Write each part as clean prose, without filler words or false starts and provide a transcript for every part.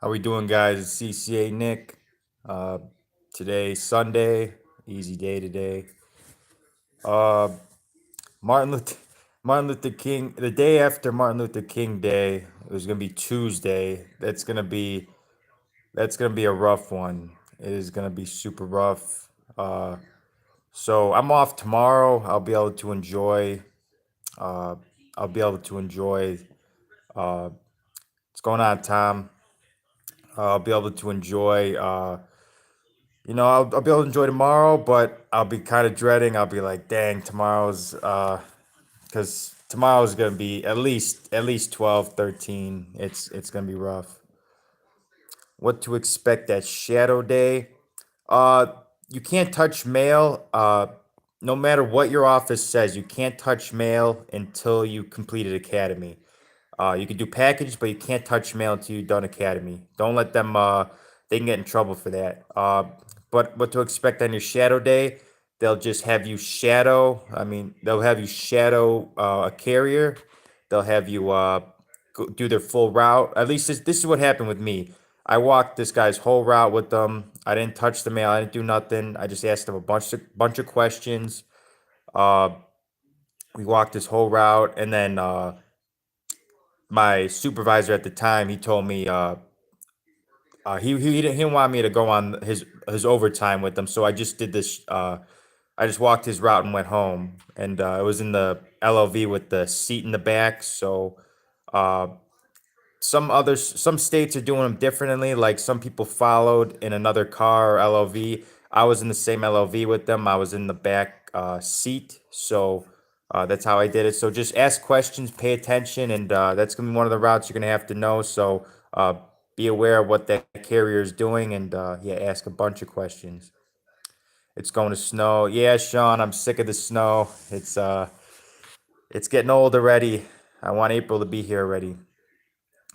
How we doing, guys? It's CCA Nick. Uh, Today, Sunday, easy day today. Uh, Martin Luther, Martin Luther King. The day after Martin Luther King Day, it was gonna be Tuesday. That's gonna be a rough one. It is gonna be super rough. So I'm off tomorrow. I'll be able to enjoy. Uh, I'll be able to enjoy. Uh, what's going on, Tom? I'll be able to enjoy. I'll be able to enjoy tomorrow, but I'll be kind of dreading. I'll be like, dang, because tomorrow's gonna be at least 12, 13. It's gonna be rough. What to expect at Shadow Day? Uh, you can't touch mail. No matter what your office says, you can't touch mail until you completed academy. You can do package, but you can't touch mail until you've done academy. Don't let them. They can get in trouble for that. But what to expect on your shadow day? They'll just have you shadow. I mean, they'll have you shadow a carrier. They'll have you do their full route. At least this is what happened with me. I walked this guy's whole route with them. I didn't touch the mail. I didn't do nothing. I just asked him a bunch of questions. Uh, we walked this whole route, and then my supervisor at the time, he told me he didn't want me to go on his overtime with him, so I just did this. I just walked his route and went home, and it was in the LLV with the seat in the back. So uh, some states are doing them differently. Like some people followed in another car or LLV. I was in the same LLV with them. I was in the back seat, so that's how I did it. So just ask questions, pay attention, and that's gonna be one of the routes you're gonna have to know. So be aware of what that carrier is doing, and yeah, ask a bunch of questions. It's going to snow. Yeah, Sean, I'm sick of the snow. It's getting old already. I want April to be here already.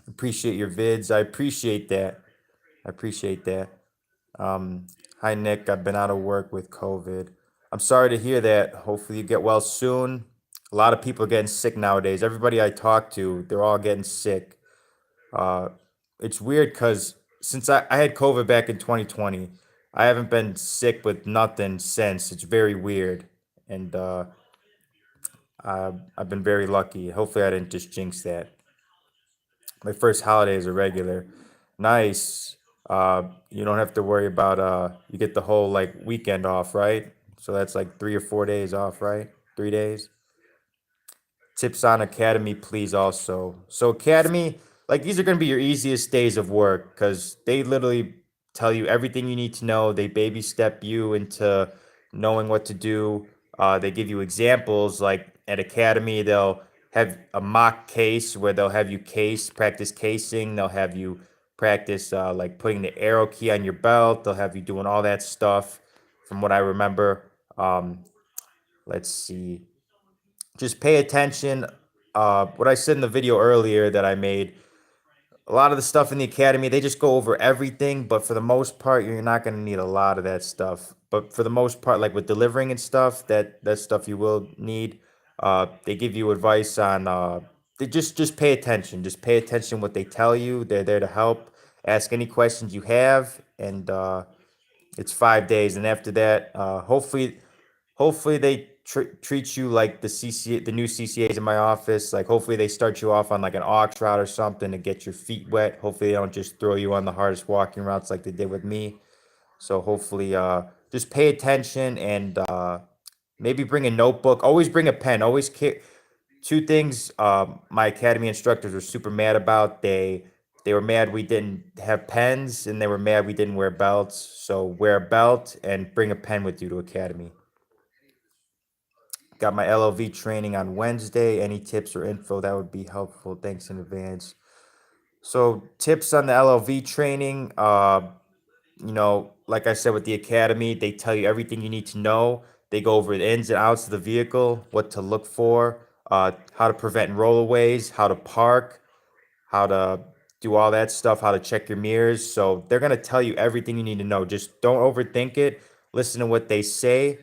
Appreciate your vids. I appreciate that. I appreciate that. Um, Hi Nick, I've been out of work with COVID. I'm sorry to hear that. Hopefully you get well soon. A lot of people are getting sick nowadays. Everybody I talk to, they're all getting sick. Uh, it's weird because since I had COVID back in 2020, I haven't been sick with nothing since. It's very weird. And I've been very lucky. Hopefully I didn't just jinx that. My first holiday is a regular. Nice. You don't have to worry about you get the whole like weekend off, right? So that's like 3 or 4 days off, right? 3 days. Tips on academy, please also. So academy, like these are gonna be your easiest days of work because they literally tell you everything you need to know. They baby step you into knowing what to do. They give you examples like at academy, they'll have a mock case where they'll have you practice casing. They'll have you practice like putting the arrow key on your belt. They'll have you doing all that stuff from what I remember. Let's see, just pay attention. What I said in the video earlier that I made, a lot of the stuff in the academy, they just go over everything, but for the most part, you're not going to need a lot of that stuff. But for the most part, like with delivering and stuff, that stuff you will need. They give you advice on. They just pay attention. Just pay attention what they tell you. They're there to help. Ask any questions you have, and it's 5 days. And after that, hopefully they treat you like the CCA, the new CCAs in my office. Like hopefully they start you off on like an aux route or something to get your feet wet. Hopefully they don't just throw you on the hardest walking routes like they did with me. So hopefully just pay attention and maybe bring a notebook. Always bring a pen. Two things my academy instructors were super mad about. They were mad we didn't have pens, and they were mad we didn't wear belts. So wear a belt and bring a pen with you to academy. Got my LLV training on Wednesday. Any tips or info that would be helpful? Thanks in advance. So tips on the LLV training. Like I said with the academy, they tell you everything you need to know. They go over the ins and outs of the vehicle, what to look for, how to prevent rollaways, how to park, how to do all that stuff, how to check your mirrors. So they're gonna tell you everything you need to know. Just don't overthink it. Listen to what they say,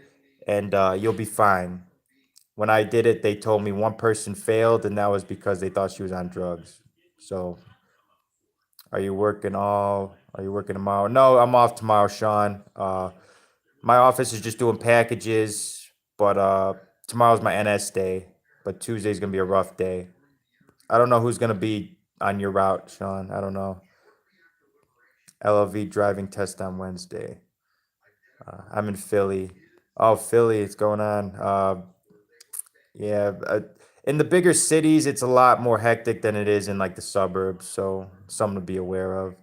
and you'll be fine. When I did it, they told me one person failed, and that was because they thought she was on drugs. So Are you working tomorrow? No, I'm off tomorrow, Sean. My office is just doing packages, but tomorrow's my NS day. But Tuesday's gonna be a rough day. I don't know who's gonna be on your route, Sean. I don't know. LLV driving test on Wednesday. I'm in Philly. Oh, Philly, it's going on. Yeah, in the bigger cities, it's a lot more hectic than it is in like the suburbs. So something to be aware of.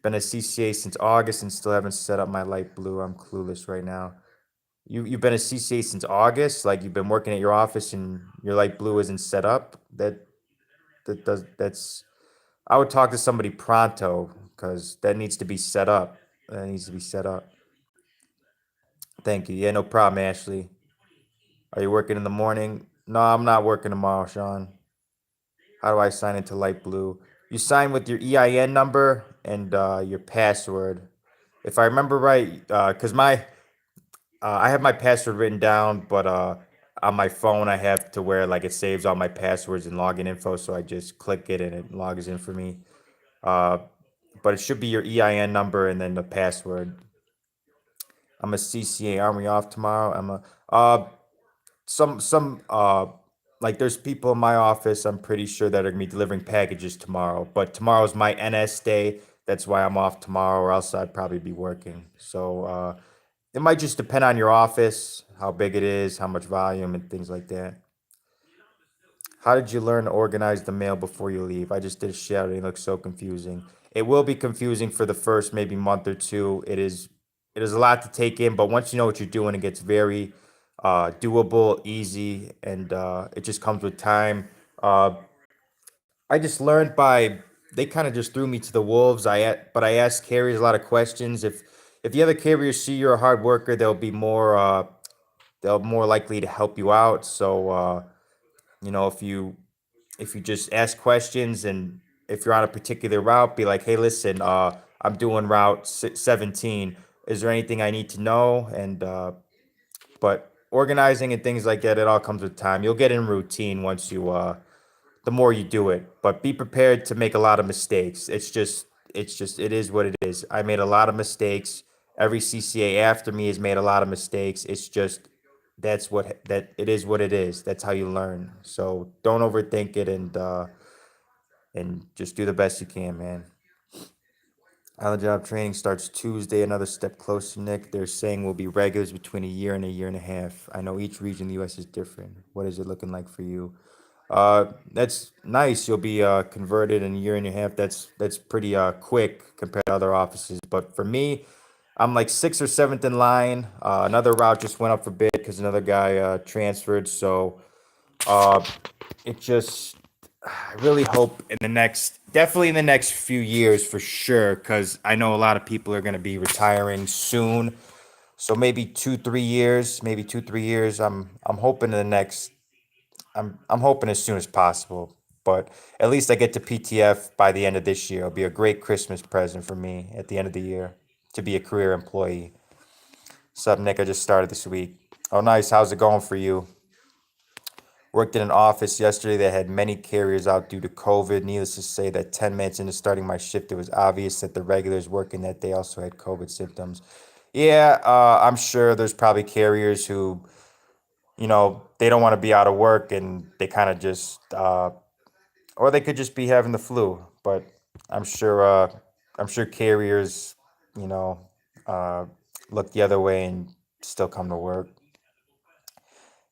Been a CCA since August and still haven't set up my light blue. I'm clueless right now. You've been a CCA since August. Like you've been working at your office and your light blue isn't set up. That's. I would talk to somebody pronto because that needs to be set up. That needs to be set up. Thank you. Yeah, no problem, Ashley. Are you working in the morning? No, I'm not working tomorrow, Sean. How do I sign into light blue? You sign with your EIN number and your password. If I remember right, because I have my password written down, but on my phone I have to where like it saves all my passwords and login info, so I just click it and it logs in for me. Uh, but it should be your EIN number and then the password. I'm a CCA. Army off tomorrow. I'm a some like there's people in my office I'm pretty sure that are gonna be delivering packages tomorrow, but tomorrow's my NS day. That's why I'm off tomorrow, or else I'd probably be working. So it might just depend on your office, how big it is, how much volume, and things like that. How did you learn to organize the mail before you leave? I just did a shout and it looks so confusing. It will be confusing for the first maybe month or two. It is a lot to take in, but once you know what you're doing, it gets very doable, easy, and it just comes with time. Uh, I just learned by they kind of just threw me to the wolves. But I asked carriers a lot of questions. If the other carriers see you're a hard worker, they'll more likely to help you out. So you know, if you just ask questions and if you're on a particular route, be like, hey, listen, I'm doing route 17. Is there anything I need to know? And but organizing and things like that, it all comes with time. You'll get in routine once the more you do it. But be prepared to make a lot of mistakes. It is what it is. I made a lot of mistakes. Every CCA after me has made a lot of mistakes. It's just that it is what it is. That's how you learn. So don't overthink it and just do the best you can, man. On the job training starts Tuesday. Another step closer, Nick. They're saying we'll be regulars between a year and a year and a half. I know each region in the U.S. is different. What is it looking like for you? That's nice. You'll be converted in a year and a half. That's pretty quick compared to other offices. But for me, I'm like sixth or seventh in line. Another route just went up for bid because another guy transferred. So uh, it just, I really hope definitely in the next few years for sure, because I know a lot of people are going to be retiring soon. So maybe 2, 3 years, maybe 2, 3 years. I'm hoping in the next I'm hoping as soon as possible, but at least I get to PTF by the end of this year. It'll be a great Christmas present for me at the end of the year to be a career employee. Sup, Nick? I just started this week. Oh, nice. How's it going for you? Worked in an office yesterday that had many carriers out due to COVID. Needless to say, that 10 minutes into starting my shift, it was obvious that the regulars working that day also had COVID symptoms. Yeah, I'm sure there's probably carriers who, they don't want to be out of work and they kind of just or they could just be having the flu. But I'm sure, uh, I'm sure carriers, you know, uh, look the other way and still come to work.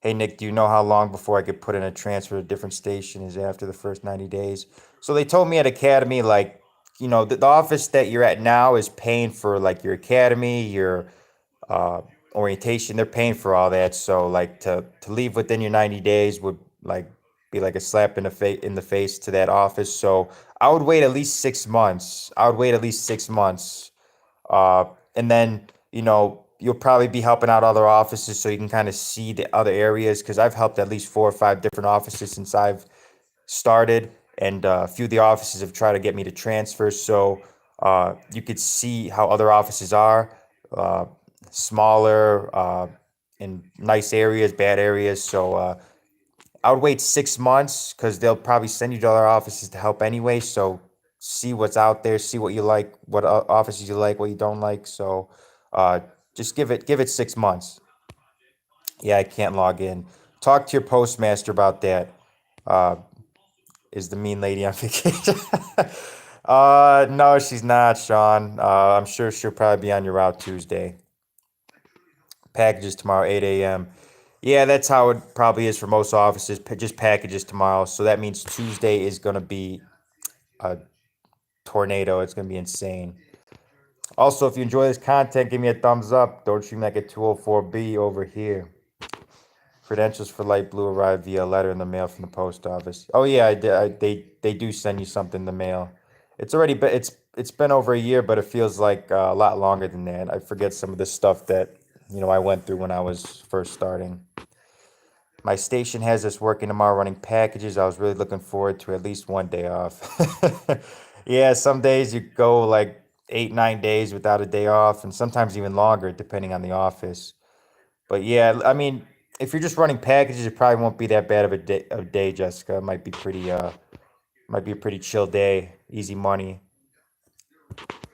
Hey Nick, do you know how long before I could put in a transfer to a different station is after the first 90 days? So they told me at Academy, like, the office that you're at now is paying for like your academy, your uh, orientation. They're paying for all that. So like to leave within your 90 days would like be like a slap in the face to that office. So I would wait at least 6 months. I would wait at least 6 months. Uh, and then you'll probably be helping out other offices so you can kind of see the other areas because I've helped at least 4 or 5 different offices since I've started, and a few of the offices have tried to get me to transfer. So you could see how other offices are, uh, smaller, in nice areas, bad areas. So I would wait 6 months because they'll probably send you to other offices to help anyway. So see what's out there, see what you like, what offices you like, what you don't like. So uh, just give it 6 months. Yeah, I can't log in. Talk to your postmaster about that. Uh, is the mean lady on vacation? No, she's not, Sean. I'm sure she'll probably be on your route Tuesday. Packages tomorrow, 8 a.m. Yeah, that's how it probably is for most offices. Just packages tomorrow. So that means Tuesday is going to be a tornado. It's going to be insane. Also, if you enjoy this content, give me a thumbs up. Don't treat me like a 204B over here. Credentials for light blue arrived via letter in the mail from the post office. Oh yeah, I did. They do send you something in the mail. It's already been it's been over a year, but it feels like a lot longer than that. I forget some of the stuff that I went through when I was first starting. My station has us working tomorrow running packages. I was really looking forward to at least one day off. Yeah, some days you go like 8, 9 days without a day off, and sometimes even longer, depending on the office. But yeah, I mean, if you're just running packages, it probably won't be that bad of a day, Jessica. It might be a pretty chill day, easy money.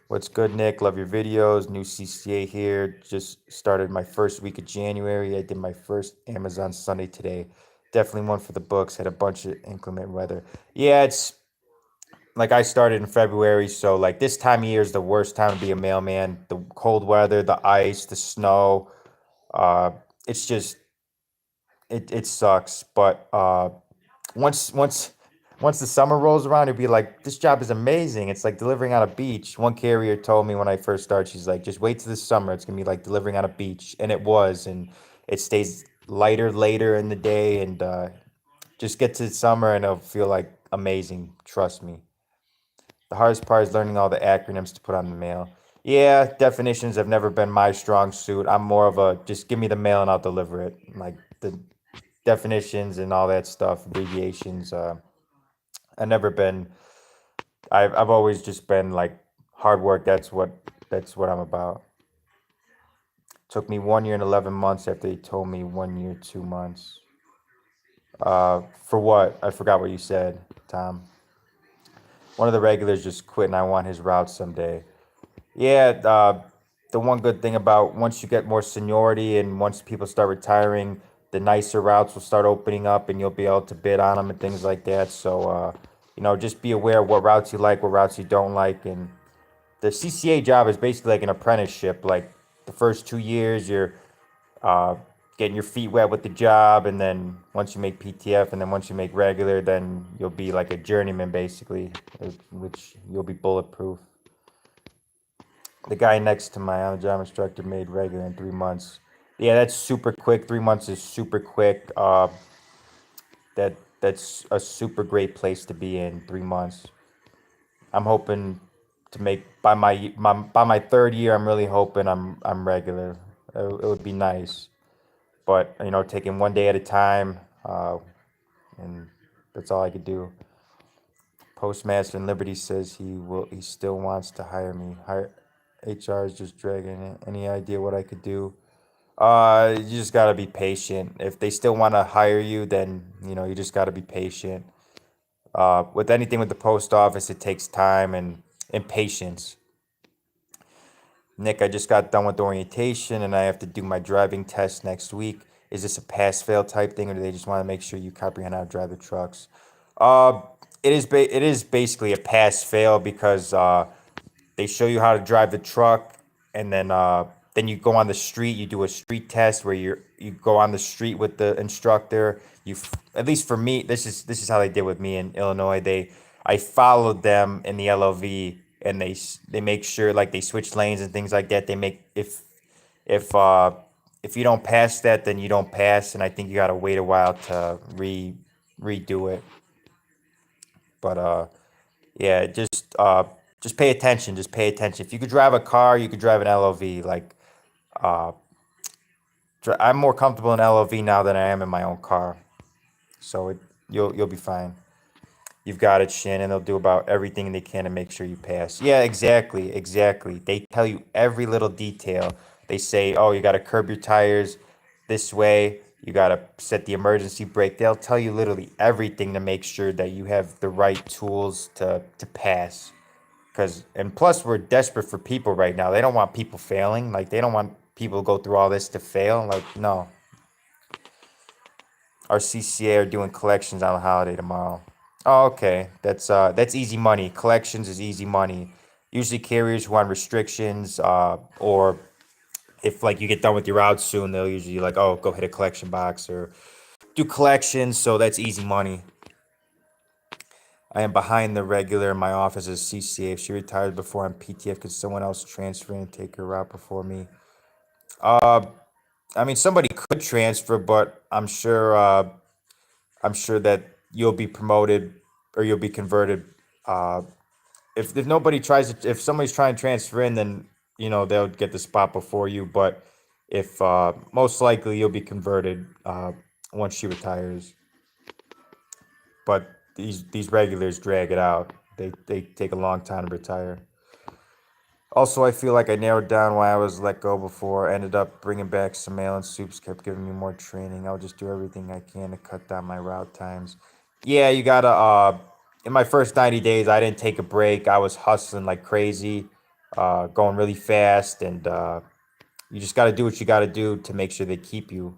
What's good, Nick? Love your videos. New CCA here. Just started my first week of January. I did my first Amazon Sunday today. Definitely one for the books. Had a bunch of inclement weather. Yeah, it's like I started in February, so like this time of year is the worst time to be a mailman. The cold weather, the ice, the snow. Uh, it's just it sucks. But once once once the summer rolls around, it'd be like this job is amazing. It's like delivering on a beach. One carrier told me when I first started, she's like, just wait till the summer. It's gonna be like delivering on a beach, and it was, and it stays lighter later in the day, and just get to the summer, and it'll feel like amazing. Trust me. The hardest part is learning all the acronyms to put on the mail. Yeah, definitions have never been my strong suit. I'm more of a just give me the mail and I'll deliver it. Like the definitions and all that stuff, abbreviations. I've never been. I've always just been like hard work. That's what I'm about. Took me 1 year and 11 months after they told me 1 year 2 months. For what? I forgot what you said, Tom. One of the regulars just quit, and I want his route someday. Yeah, the one good thing about once you get more seniority and once people start retiring, the nicer routes will start opening up and you'll be able to bid on them and things like that. So, just be aware of what routes you like, what routes you don't like. And the CCA job is basically like an apprenticeship. Like the first 2 years, you're uh, getting your feet wet with the job. And then once you make PTF and then once you make regular, then you'll be like a journeyman basically, which you'll be bulletproof. The guy next to my on-the-job instructor made regular in 3 months. Yeah, that's super quick. 3 months is super quick. That's a super great place to be in 3 months. I'm hoping to make by my third year. I'm really hoping I'm regular. It would be nice, but taking one day at a time, and that's all I could do. Postmaster in Liberty says he still wants to hire me. HR is just dragging it. Any idea what I could do? You just gotta be patient. If they still want to hire you, then you just gotta be patient. With anything with the post office, it takes time and patience. Nick, I just got done with orientation and I have to do my driving test next week. Is this a pass fail type thing, or do they just want to make sure you comprehend how to drive the trucks? Uh, it is basically a pass fail because they show you how to drive the truck, and then you go on the street. You do a street test where you go on the street with the instructor. At least for me, this is how they did with me in Illinois. I followed them in the LOV, and they make sure like they switch lanes and things like that. They make if uh if you don't pass that, then you don't pass, and I think you gotta wait a while to redo it. But yeah, just pay attention. Just pay attention. If you could drive a car, you could drive an LOV. Like uh, I'm more comfortable in LOV now than I am in my own car. So you'll be fine. You've got it, Shannon. They'll do about everything they can to make sure you pass. Yeah, exactly, exactly. They tell you every little detail. They say, oh, you got to curb your tires this way. You got to set the emergency brake. They'll tell you literally everything to make sure that you have the right tools to pass. Because and plus we're desperate for people right now. They don't want people failing. Like they don't want people to go through all this to fail. Like no, our CCA are doing collections on a holiday tomorrow. Oh, okay. That's easy money. Collections is easy money. Usually carriers who want restrictions, or if like you get done with your route soon, they'll usually like, oh, go hit a collection box or do collections. So that's easy money. I am behind the regular in my office as CCA. If she retires before I'm PTF, could someone else transfer and take her route before me? Uh, I mean, somebody could transfer, but I'm sure that you'll be promoted or you'll be converted. Uh, if nobody tries to, if somebody's trying to transfer in, then they'll get the spot before you. But if most likely you'll be converted once she retires. But these regulars drag it out. They take a long time to retire. Also, I feel like I narrowed down why I was let go before. Ended up bringing back some mail and soups, kept giving me more training. I'll just do everything I can to cut down my route times. Yeah, you gotta. In my first 90 days, I didn't take a break. I was hustling like crazy, going really fast, and you just gotta do what you gotta do to make sure they keep you.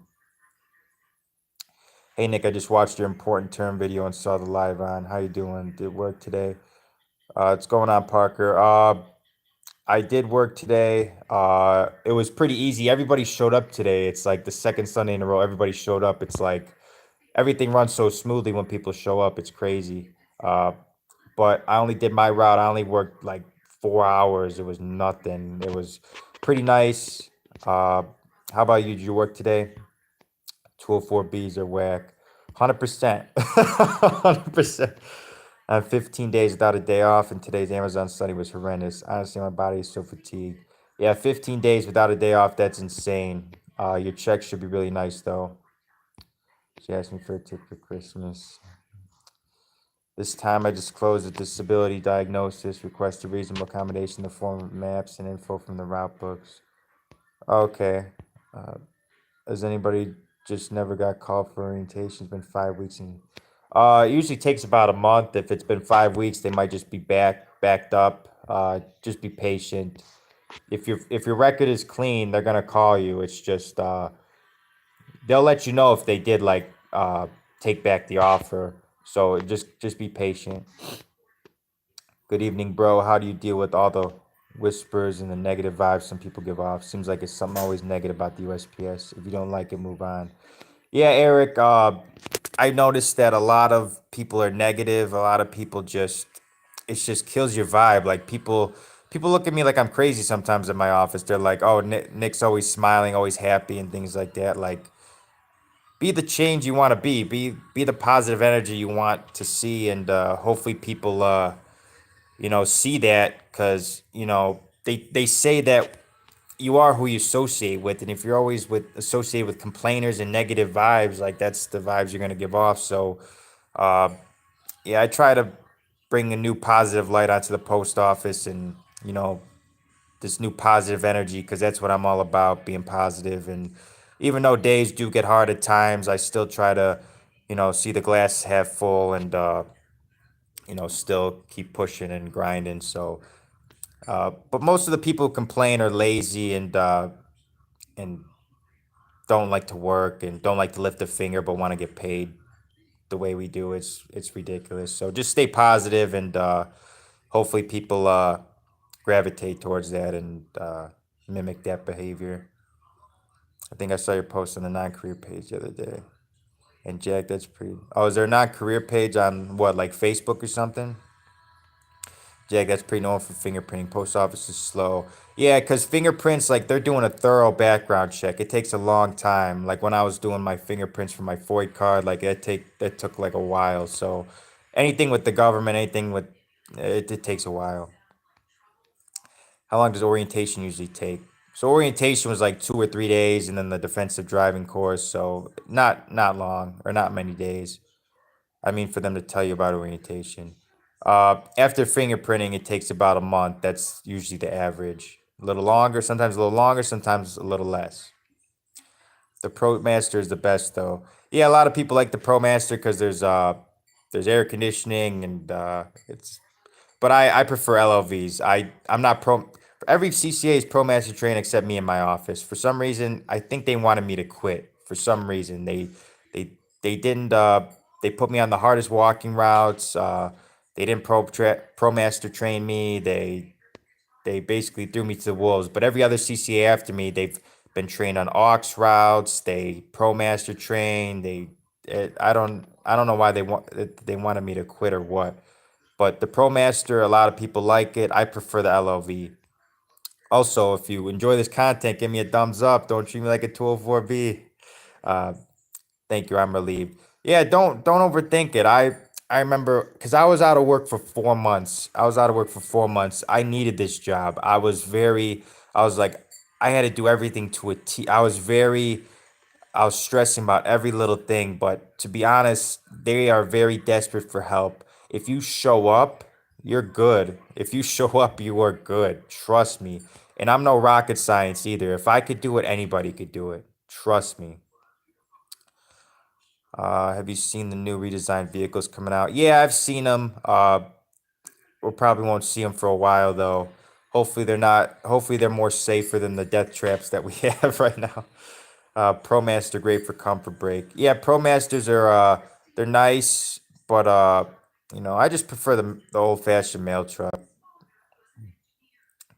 Hey Nick, I just watched your important term video and saw the live on. How you doing? Did work today? What's going on, Parker? I did work today. It was pretty easy. Everybody showed up today. It's like the second Sunday in a row. Everybody showed up. It's like everything runs so smoothly when people show up. It's crazy. Uh, but I only did my route. I only worked like 4 hours. It was nothing. It was pretty nice. Uh, how about you? Did you work today? 204Bs are whack. 100%. 100%. I have 15 days without a day off, and today's Amazon study was horrendous. Honestly, my body is so fatigued. Yeah, 15 days without a day off, that's insane. Your check should be really nice, though. She asked me for a tip for Christmas. This time, I disclosed a disability diagnosis, request a reasonable accommodation in the form of maps and info from the route books. Okay. Uh, Has anybody just never got called for orientation? It's been 5 weeks and it usually takes about a month. If it's been 5 weeks, they might just be backed up. Just be patient. If your record is clean, they're gonna call you. It's just they'll let you know if they did like take back the offer. So just be patient. Good evening, bro. How do you deal with all the whispers and the negative vibes some people give off? Seems like it's something always negative about the USPS. If you don't like it, move on. Yeah, Eric, I noticed that a lot of people are negative. A lot of people it just kills your vibe. Like people look at me like I'm crazy sometimes in my office. They're like, oh, Nick's always smiling, always happy and things like that. Like, be the change you want to be. Be the positive energy you want to see. And hopefully people, see that because, they say that you are who you associate with, and if you're always associated with complainers and negative vibes, like that's the vibes you're gonna give off. So, uh, yeah, I try to bring a new positive light onto the post office, and this new positive energy because that's what I'm all about, being positive. And even though days do get hard at times, I still try to, see the glass half full and still keep pushing and grinding. So, but most of the people who complain are lazy and don't like to work and don't like to lift a finger but want to get paid the way we do. It's ridiculous. So just stay positive and hopefully people gravitate towards that and mimic that behavior. I think I saw your post on the non-career page the other day. And Jack, that's pretty. Oh, is there a non-career page on what, like Facebook or something? Jack, that's pretty known for fingerprinting. Post office is slow. Yeah, because fingerprints, like they're doing a thorough background check. It takes a long time. Like when I was doing my fingerprints for my FOID card, like that took like a while. So anything with the government, anything with it takes a while. How long does orientation usually take? So orientation was like 2 or 3 days, and then the defensive driving course. So not long or not many days. I mean, for them to tell you about orientation. After fingerprinting, it takes about a month. That's usually the average. A little longer, sometimes a little longer, sometimes a little less. The Pro Master is the best, though. Yeah, a lot of people like the Pro Master because there's air conditioning and it's but I prefer LLVs. I'm not pro. Every CCA is pro master train except me in my office. For some reason, I think they wanted me to quit. For some reason, they they didn't. They put me on the hardest walking routes. They didn't pro master train me. They basically threw me to the wolves. But every other CCA after me, they've been trained on aux routes. They pro master train. I don't know why they wanted me to quit or what. But the pro master, a lot of people like it. I prefer the LLV. Also, if you enjoy this content, give me a thumbs up. Don't treat me like a 204B. Uh, Thank you. I'm relieved. Yeah, don't overthink it. I remember because I was out of work for 4 months. I was out of work for 4 months. I needed this job. I was like, I had to do everything to a T. I was stressing about every little thing. But to be honest, they are very desperate for help. If you show up, you're good. If you show up, you are good. Trust me. And I'm no rocket science either. If I could do it, anybody could do it. Trust me. Have you seen the new redesigned vehicles coming out? Yeah, I've seen them. We probably won't see them for a while though. Hopefully they're not. Hopefully they're more safer than the death traps that we have right now. ProMaster great for comfort break. Yeah, ProMasters are they're nice, but I just prefer the old fashioned mail truck.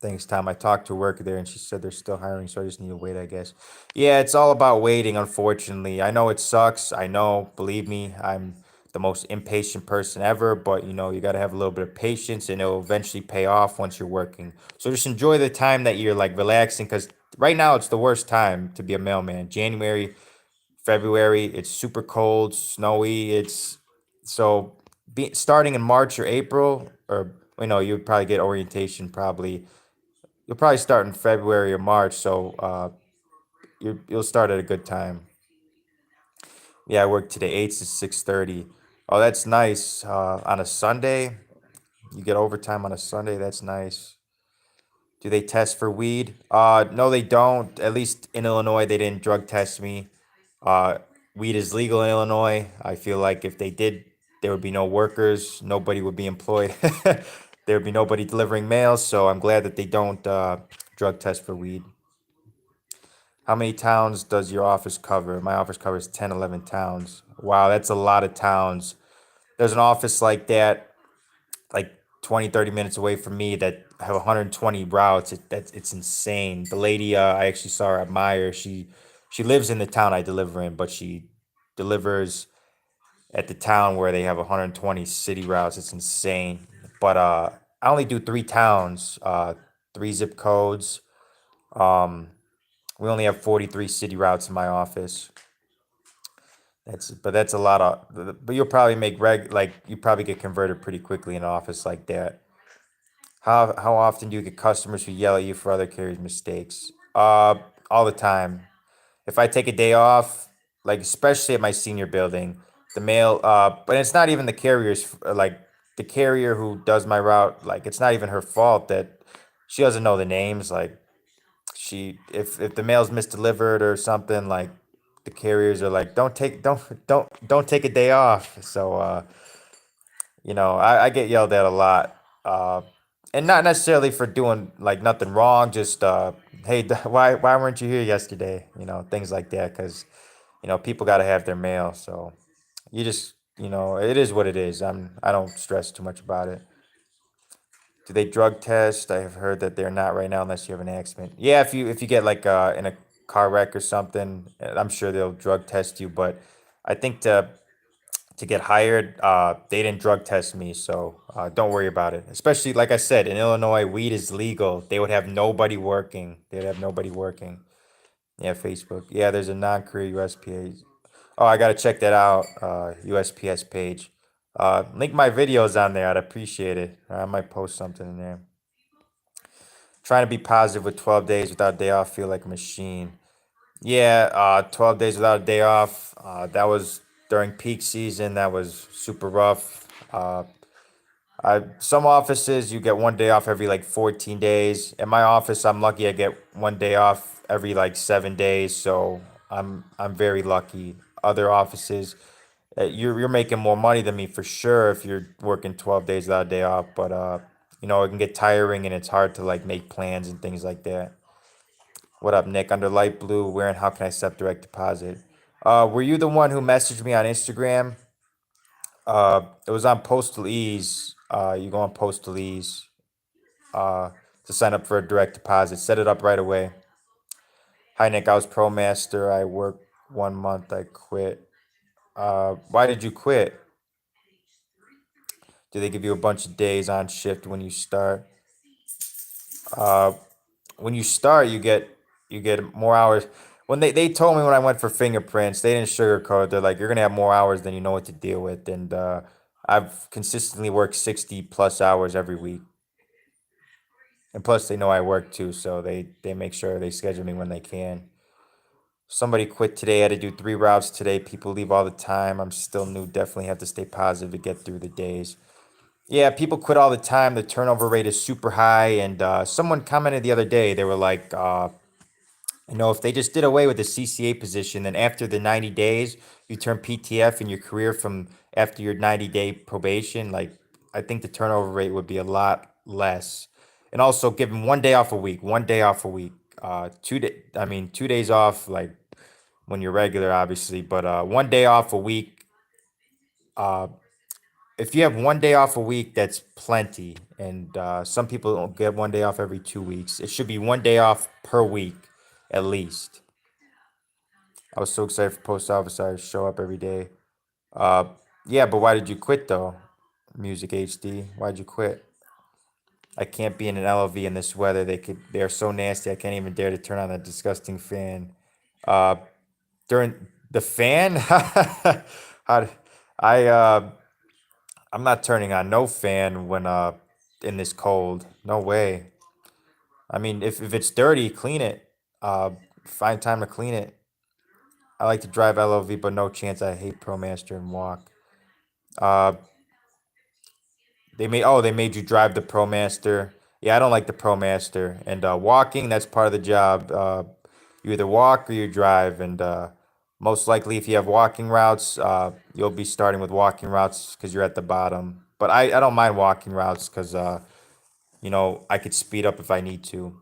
Thanks, Tom. I talked to a worker there and she said they're still hiring, so I just need to wait, I guess. Yeah, it's all about waiting, unfortunately. I know it sucks. I know, believe me, I'm the most impatient person ever, but you got to have a little bit of patience and it'll eventually pay off once you're working. So just enjoy the time that you're like relaxing because right now it's the worst time to be a mailman. January, February, it's super cold, snowy. Starting in March or April, or you'd probably get orientation probably. You'll probably start in February or March, so you'll start at a good time. Yeah, I work today 8 to 6:30. Oh, that's nice. On a Sunday, you get overtime on a Sunday. That's nice. Do they test for weed? No, they don't. At least in Illinois, they didn't drug test me. Uh, Weed is legal in Illinois. I feel like if they did, there would be no workers. Nobody would be employed. There would be nobody delivering mail. So I'm glad that they don't drug test for weed. How many towns does your office cover? My office covers 10, 11 towns. Wow, that's a lot of towns. There's an office like that, like 20, 30 minutes away from me that have 120 routes. It's insane. The lady, I actually saw her at Meyer. She lives in the town I deliver in, but she delivers at the town where they have 120 city routes. It's insane. But I only do 3 towns, 3 zip codes. Um, we only have 43 city routes in my office. That's a lot but you'll probably make like you probably get converted pretty quickly in an office like that. How often do you get customers who yell at you for other carriers' mistakes? All the time. If I take a day off, like especially at my senior building, the mail but it's not even the carrier's like the carrier who does my route, like it's not even her fault that she doesn't know the names. Like if the mail's misdelivered or something, like the carriers are like, don't take a day off. So I get yelled at a lot. And not necessarily for doing like nothing wrong, just hey, why weren't you here yesterday? Things like that, because people got to have their mail. So it is what it is. I don't stress too much about it. Do they drug test? I have heard that they're not right now unless you have an accident. Yeah, if you get like in a car wreck or something, I'm sure they'll drug test you. But I think to get hired, they didn't drug test me, so don't worry about it. Especially like I said, in Illinois, weed is legal. They would have nobody working. They'd have nobody working. Yeah, Facebook. Yeah, there's a non-career USPA. Oh, I gotta check that out. USPS page. Link my videos on there. I'd appreciate it. I might post something in there. Trying to be positive with 12 days without a day off. Feel like a machine. Yeah, 12 days without a day off. That was during peak season. That was super rough. Some offices you get one day off every like 14 days. In my office, I'm lucky I get one day off every like 7 days. So I'm very lucky. Other offices, you're making more money than me for sure if you're working 12 days without a day off. But it can get tiring and it's hard to like make plans and things like that. What up, Nick? Under light blue, where and how can I accept direct deposit? Were you the one who messaged me on Instagram? It was on Postal Ease. You go on Postal Ease uh, to sign up for a direct deposit. Set it up right away. Hi, Nick. I was Pro Master. I worked 1 month. I quit. Why did you quit? Do they give you a bunch of days on shift when you start? Uh, when you start, you get more hours. When they told me when I went for fingerprints, they didn't sugarcoat. They're like, you're gonna have more hours than you know what to deal with, and I've consistently worked 60+ hours every week, and plus they know I work too, so they make sure they schedule me when they can. Somebody quit today. I had to do 3 routes today. People leave all the time. I'm still new. Definitely have to stay positive to get through the days. Yeah, people quit all the time. The turnover rate is super high. And someone commented the other day, they were like, if they just did away with the CCA position, then after the 90 days, you turn PTF in your career from after your 90-day probation, like, I think the turnover rate would be a lot less. And also give them 1 day off a week, 1 day off a week. 2 day, I mean, 2 days off, like when you're regular, obviously, but 1 day off a week. Uh, if you have 1 day off a week, that's plenty. And some people don't get 1 day off every 2 weeks. It should be 1 day off per week, at least. I was so excited for post office. I show up every day. Uh, yeah, but why did you quit though? Music HD. Why'd you quit? I can't be in an LV in this weather. They are so nasty. I can't even dare to turn on that disgusting fan. Uh, during the fan, how, I I'm not turning on no fan when in this cold. No way. I mean, if it's dirty, clean it. Uh, find time to clean it. I like to drive LOV, but no chance. I hate ProMaster and walk. Uh, they made you drive the ProMaster. Yeah, I don't like the ProMaster. And walking, that's part of the job. You either walk or you drive, and most likely, if you have walking routes, you'll be starting with walking routes because you're at the bottom. But I don't mind walking routes because I could speed up if I need to.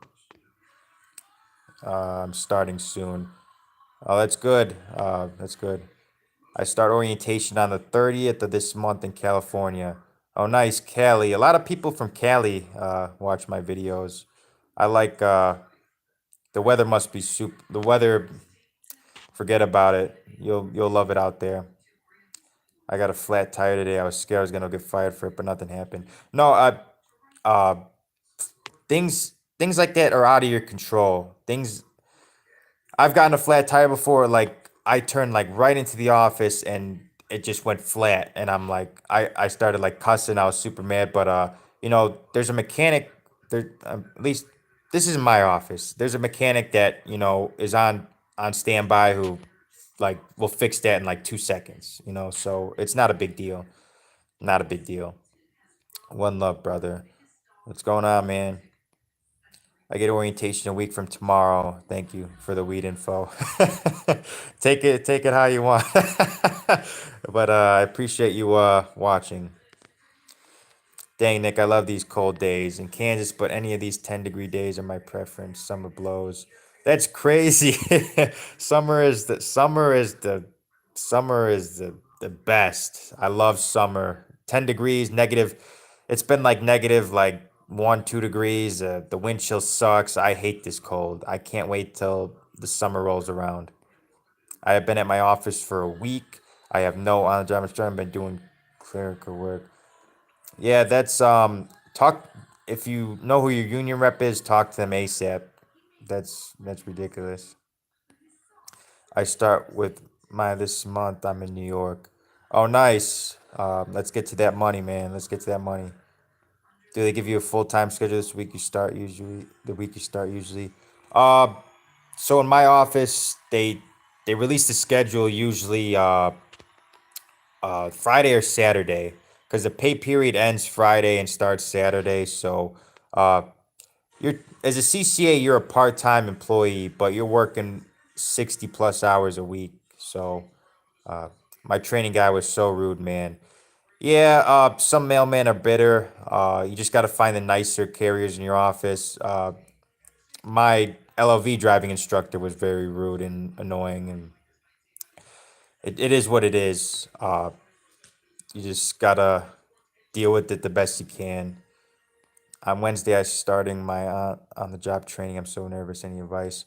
I'm starting soon. Oh, that's good. That's good. I start orientation on the 30th of this month in California. Oh, nice, Cali. A lot of people from Cali watch my videos. I like the weather must be super. The weather, forget about it. You'll love it out there. I got a flat tire today. I was scared I was gonna get fired for it, but nothing happened. No, uh, things like that are out of your control. I've gotten a flat tire before. Like I turned like right into the office and it just went flat, and I started like cussing. I was super mad, but there's a mechanic there. At least this is my office. There's a mechanic that is on standby who like will fix that in like 2 seconds. So it's not a big deal. Not a big deal. One love, brother. What's going on, man? I get orientation a week from tomorrow. Thank you for the weed info. Take it how you want. But I appreciate you watching. Dang, Nick, I love these cold days in Kansas, but any of these 10-degree days are my preference. Summer blows. That's crazy. Summer is the best. I love summer. 10 degrees, negative. It's been like negative like 1, 2 degrees. The wind chill sucks. I hate this cold. I can't wait till the summer rolls around. I have been at my office for a week. I have no on the job instruction. I've been doing clerical work. Yeah, that's talk. If you know who your union rep is, talk to them ASAP. That's ridiculous. I start with my this month. I'm in New York. Oh, nice. Let's get to that money, man. Let's get to that money. Do they give you a full time schedule this week? You start usually the week you start usually. Uh, so in my office, they release the schedule usually Friday or Saturday because the pay period ends Friday and starts Saturday. So uh, you're as a CCA, you're a part time employee, but you're working 60+ hours a week. So uh, my training guy was so rude, man. Yeah, some mailmen are bitter. You just got to find the nicer carriers in your office. My LLV driving instructor was very rude and annoying, and it is what it is. You just gotta deal with it the best you can. On Wednesday, I'm starting my on the job training. I'm so nervous. Any advice?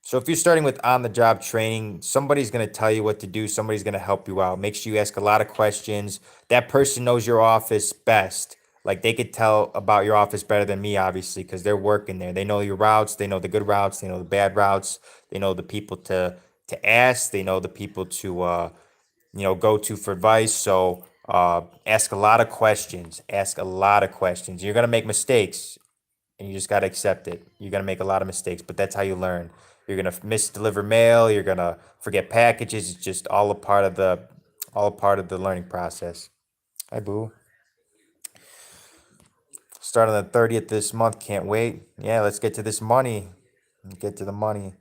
So if you're starting with on the job training, somebody's going to tell you what to do. Somebody's going to help you out. Make sure you ask a lot of questions. That person knows your office best. Like they could tell about your office better than me, obviously, because they're working there. They know your routes. They know the good routes. They know the bad routes. They know the people to ask. They know the people to go to for advice. So ask a lot of questions. Ask a lot of questions. You're gonna make mistakes and you just got to accept it. You're going to make a lot of mistakes, but that's how you learn. You're going to misdeliver mail, you're going to forget packages. It's just all a part of the learning process. Hi boo. Start on the 30th this month, can't wait. Yeah, let's get to this money. Get to the money.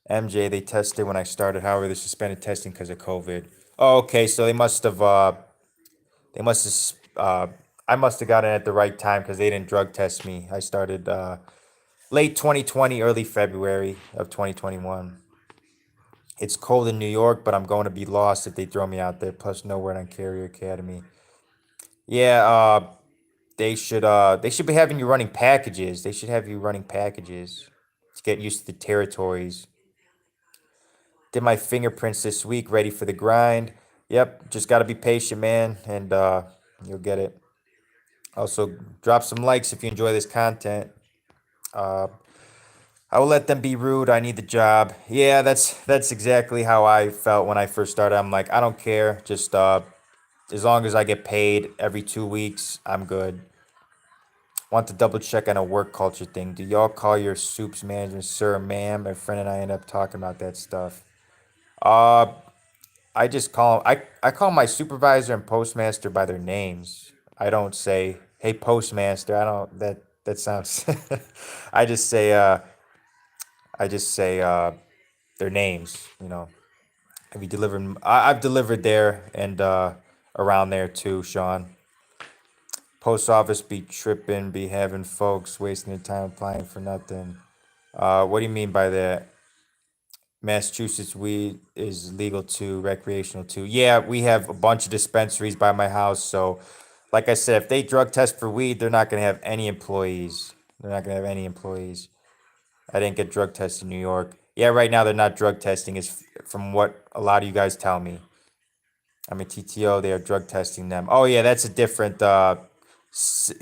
MJ, they tested when I started. However, they suspended testing because of COVID. Oh, okay, so they must have I must have gotten it at the right time because they didn't drug test me. I started late 2020, early February of 2021. It's cold in New York, but I'm going to be lost if they throw me out there. Plus, no word on Carrier Academy. Yeah, they should be having you running packages. They should have you running packages to get used to the territories. Did my fingerprints this week, ready for the grind. Yep, just got to be patient, man, and you'll get it. Also, drop some likes if you enjoy this content. Uh, I will let them be rude. I need the job. Yeah, that's exactly how I felt when I first started. I'm like, I don't care. Just as long as I get paid every 2 weeks, I'm good. Want to double check on a work culture thing. Do y'all call your soups management sir or ma'am? My friend and I end up talking about that stuff. Uh, I just call I call my supervisor and postmaster by their names. I don't say, "Hey postmaster." I don't that sounds I just say their names, Have you delivered? I've delivered there and around there too, Sean. Post office be tripping, be having folks wasting their time applying for nothing. What do you mean by that? Massachusetts weed is legal too, recreational too. Yeah, we have a bunch of dispensaries by my house. So, like I said, if they drug test for weed, they're not going to have any employees. They're not going to have any employees. I didn't get drug tested in New York. Yeah, right now they're not drug testing, is from what a lot of you guys tell me. I'm a TTO, they are drug testing them. Oh, yeah, that's a different.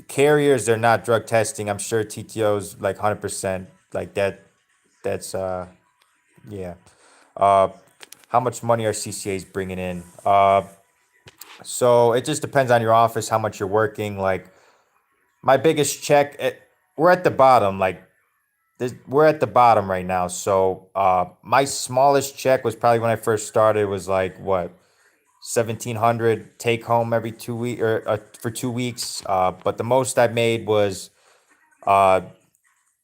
Carriers, they're not drug testing. I'm sure TTOs like 100%. Like that, that's, yeah. Uh, how much money are CCAs bringing in? So it just depends on your office, how much you're working. Like my biggest check, we're at the bottom. Like we're at the bottom right now. So my smallest check was probably when I first started was like what 1,700 take home every 2 week or for 2 weeks. But the most I made was uh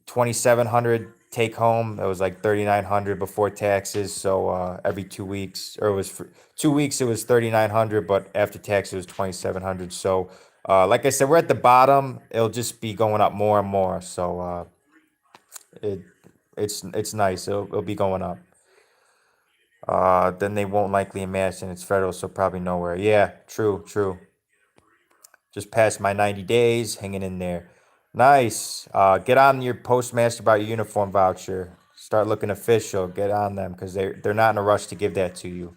2,700 take home. It was like 3,900 before taxes. So every 2 weeks, or it was for 2 weeks, it was 3,900, but after taxes, it was 2,700. So like I said, we're at the bottom. It'll just be going up more and more. So it it's nice. It'll be going up. Then they won't likely imagine it's federal, so probably nowhere. Yeah, true, true. Just passed my 90 days, hanging in there. Nice. Get on your postmaster about your uniform voucher. Start looking official. Get on them because they're not in a rush to give that to you.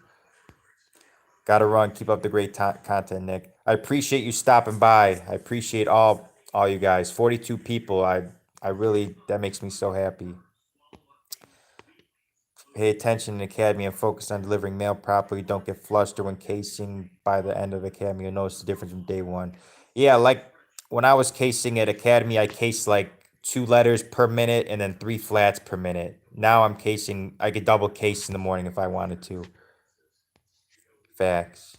Gotta run. Keep up the great content, Nick. I appreciate you stopping by. I appreciate all you guys. 42 people. I really that makes me so happy. Pay attention in academy and focus on delivering mail properly. Don't get flustered when casing by the end of academy. You'll notice the difference from day one. Yeah, like when I was casing at academy, I cased like 2 letters per minute and then 3 flats per minute. Now I'm casing, I could double case in the morning if I wanted to. Facts.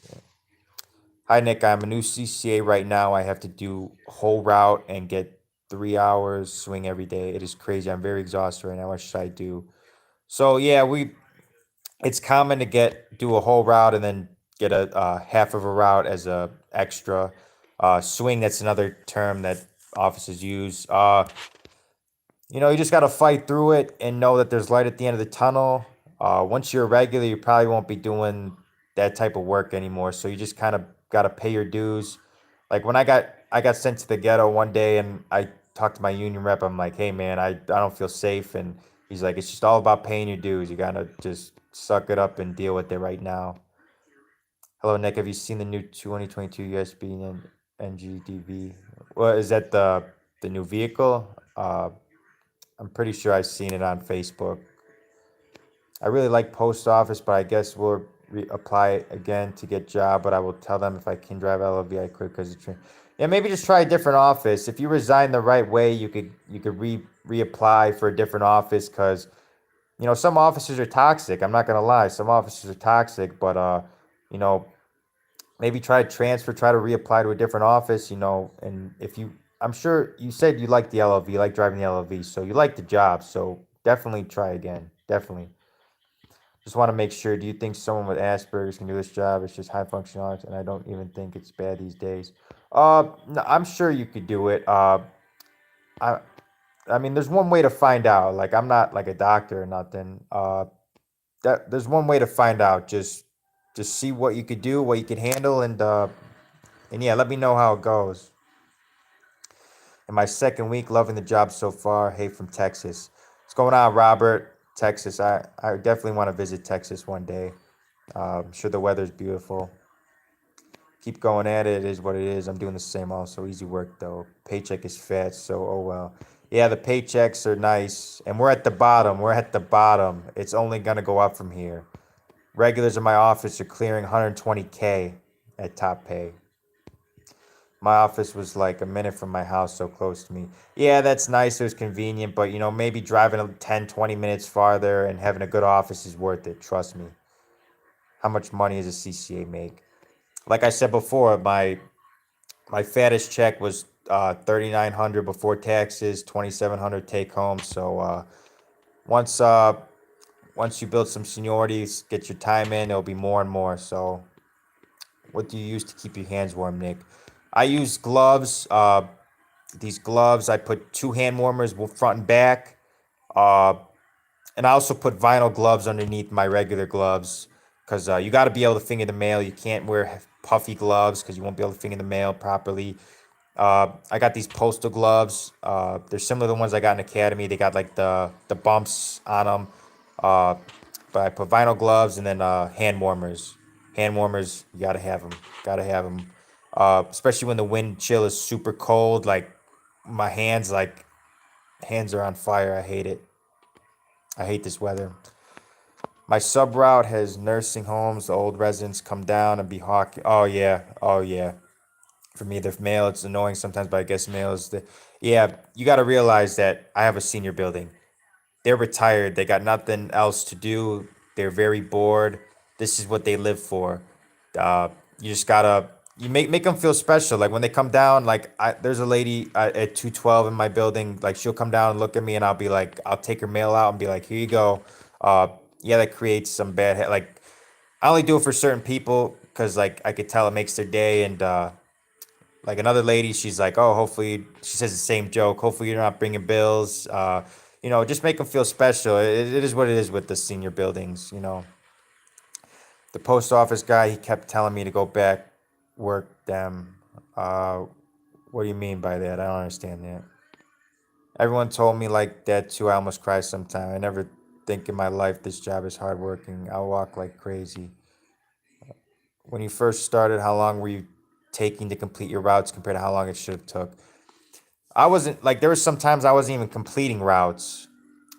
Hi, Nick. I'm a new CCA right now. I have to do whole route and get 3 hours swing every day. It is crazy. I'm very exhausted right now. What should I do? So yeah, it's common to do a whole route and then get a half of a route as a extra. Swing, that's another term that offices use. You just got to fight through it and know that there's light at the end of the tunnel. Once you're a regular, you probably won't be doing that type of work anymore. So you just kind of got to pay your dues. Like when I got sent to the ghetto one day, and I talked to my union rep. I'm like, hey man, I don't feel safe, and he's like, it's just all about paying your dues. You gotta just suck it up and deal with it right now. Hello Nick, have you seen the new 2022 USB and NGDV? Well, is that the new vehicle? I'm pretty sure I've seen it on Facebook. I really like post office, but I guess we'll apply again to get job. But I will tell them if I can drive LLV, I could because it's yeah. Maybe just try a different office. If you resign the right way, you could reapply for a different office because some offices are toxic. I'm not gonna lie, some offices are toxic, but you know maybe try to transfer, try to reapply to a different office. And if you, I'm sure you said you like the LLV, you like driving the LLV, so you like the job. So definitely try again. Definitely. Just want to make sure. Do you think someone with Asperger's can do this job? It's just high functional arts, and I don't even think it's bad these days. No, I'm sure you could do it. I, I mean, there's one way to find out. Like, I'm not like a doctor or nothing. There's one way to find out. Just see what you could do, what you could handle, and yeah, let me know how it goes. In my second week, loving the job so far. Hey, from Texas. What's going on, Robert? Texas. I definitely want to visit Texas one day. I'm sure the weather's beautiful. Keep going at it. It is what it is. I'm doing the same also. Easy work though. Paycheck is fat, so oh well. Yeah, the paychecks are nice. And we're at the bottom. We're at the bottom. It's only gonna go up from here. Regulars in my office are clearing 120K at top pay. My office was like a minute from my house, so close to me. Yeah, that's nice. It was convenient, but maybe driving 10, 20 minutes farther and having a good office is worth it. Trust me. How much money does a CCA make? Like I said before, my fattest check was 3,900 before taxes, 2,700 take home. So once once you build some seniority, get your time in, it'll be more and more. So what do you use to keep your hands warm, Nick? I use gloves. These gloves, I put two hand warmers, front and back. Uh, and I also put vinyl gloves underneath my regular gloves because you got to be able to finger the mail. You can't wear puffy gloves because you won't be able to finger the mail properly. I got these postal gloves. They're similar to the ones I got in Academy. They got like the bumps on them. Uh, but I put vinyl gloves and then hand warmers. Hand warmers, you gotta have them. Gotta have them. Especially when the wind chill is super cold. Like my hands are on fire. I hate it. I hate this weather. My sub route has nursing homes. The old residents come down and be hawking. Oh yeah. Oh yeah. For me, the mail, it's annoying sometimes, but I guess mail is the. Yeah, you got to realize that I have a senior building. They're retired. They got nothing else to do. They're very bored. This is what they live for. Uh, you just gotta you make them feel special. Like when they come down, like there's a lady at 212 in my building. Like she'll come down and look at me, and I'll be like, I'll take her mail out and be like, here you go. Uh, yeah, that creates some bad. Like I only do it for certain people because like I could tell it makes their day, and like another lady, she's like, oh, hopefully, she says the same joke. Hopefully, you're not bringing bills. Just make them feel special. It is what it is with the senior buildings. The post office guy, he kept telling me to go back, work them. Uh, what do you mean by that? I don't understand that. Everyone told me like that too. I almost cried sometime. I never think in my life this job is hardworking. I walk like crazy. When you first started, how long were you taking to complete your routes compared to how long it should have took? I wasn't like there was sometimes I wasn't even completing routes.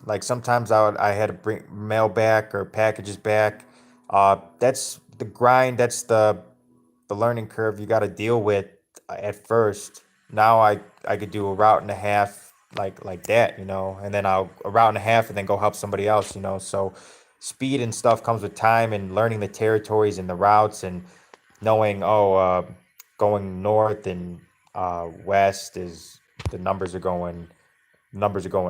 Like sometimes I had to bring mail back or packages back. That's the grind. That's the learning curve you got to deal with at first. Now I could do a route and a half like that, and then I'll a route and a half and then go help somebody else. So speed and stuff comes with time and learning the territories and the routes and knowing going north and west is the numbers are going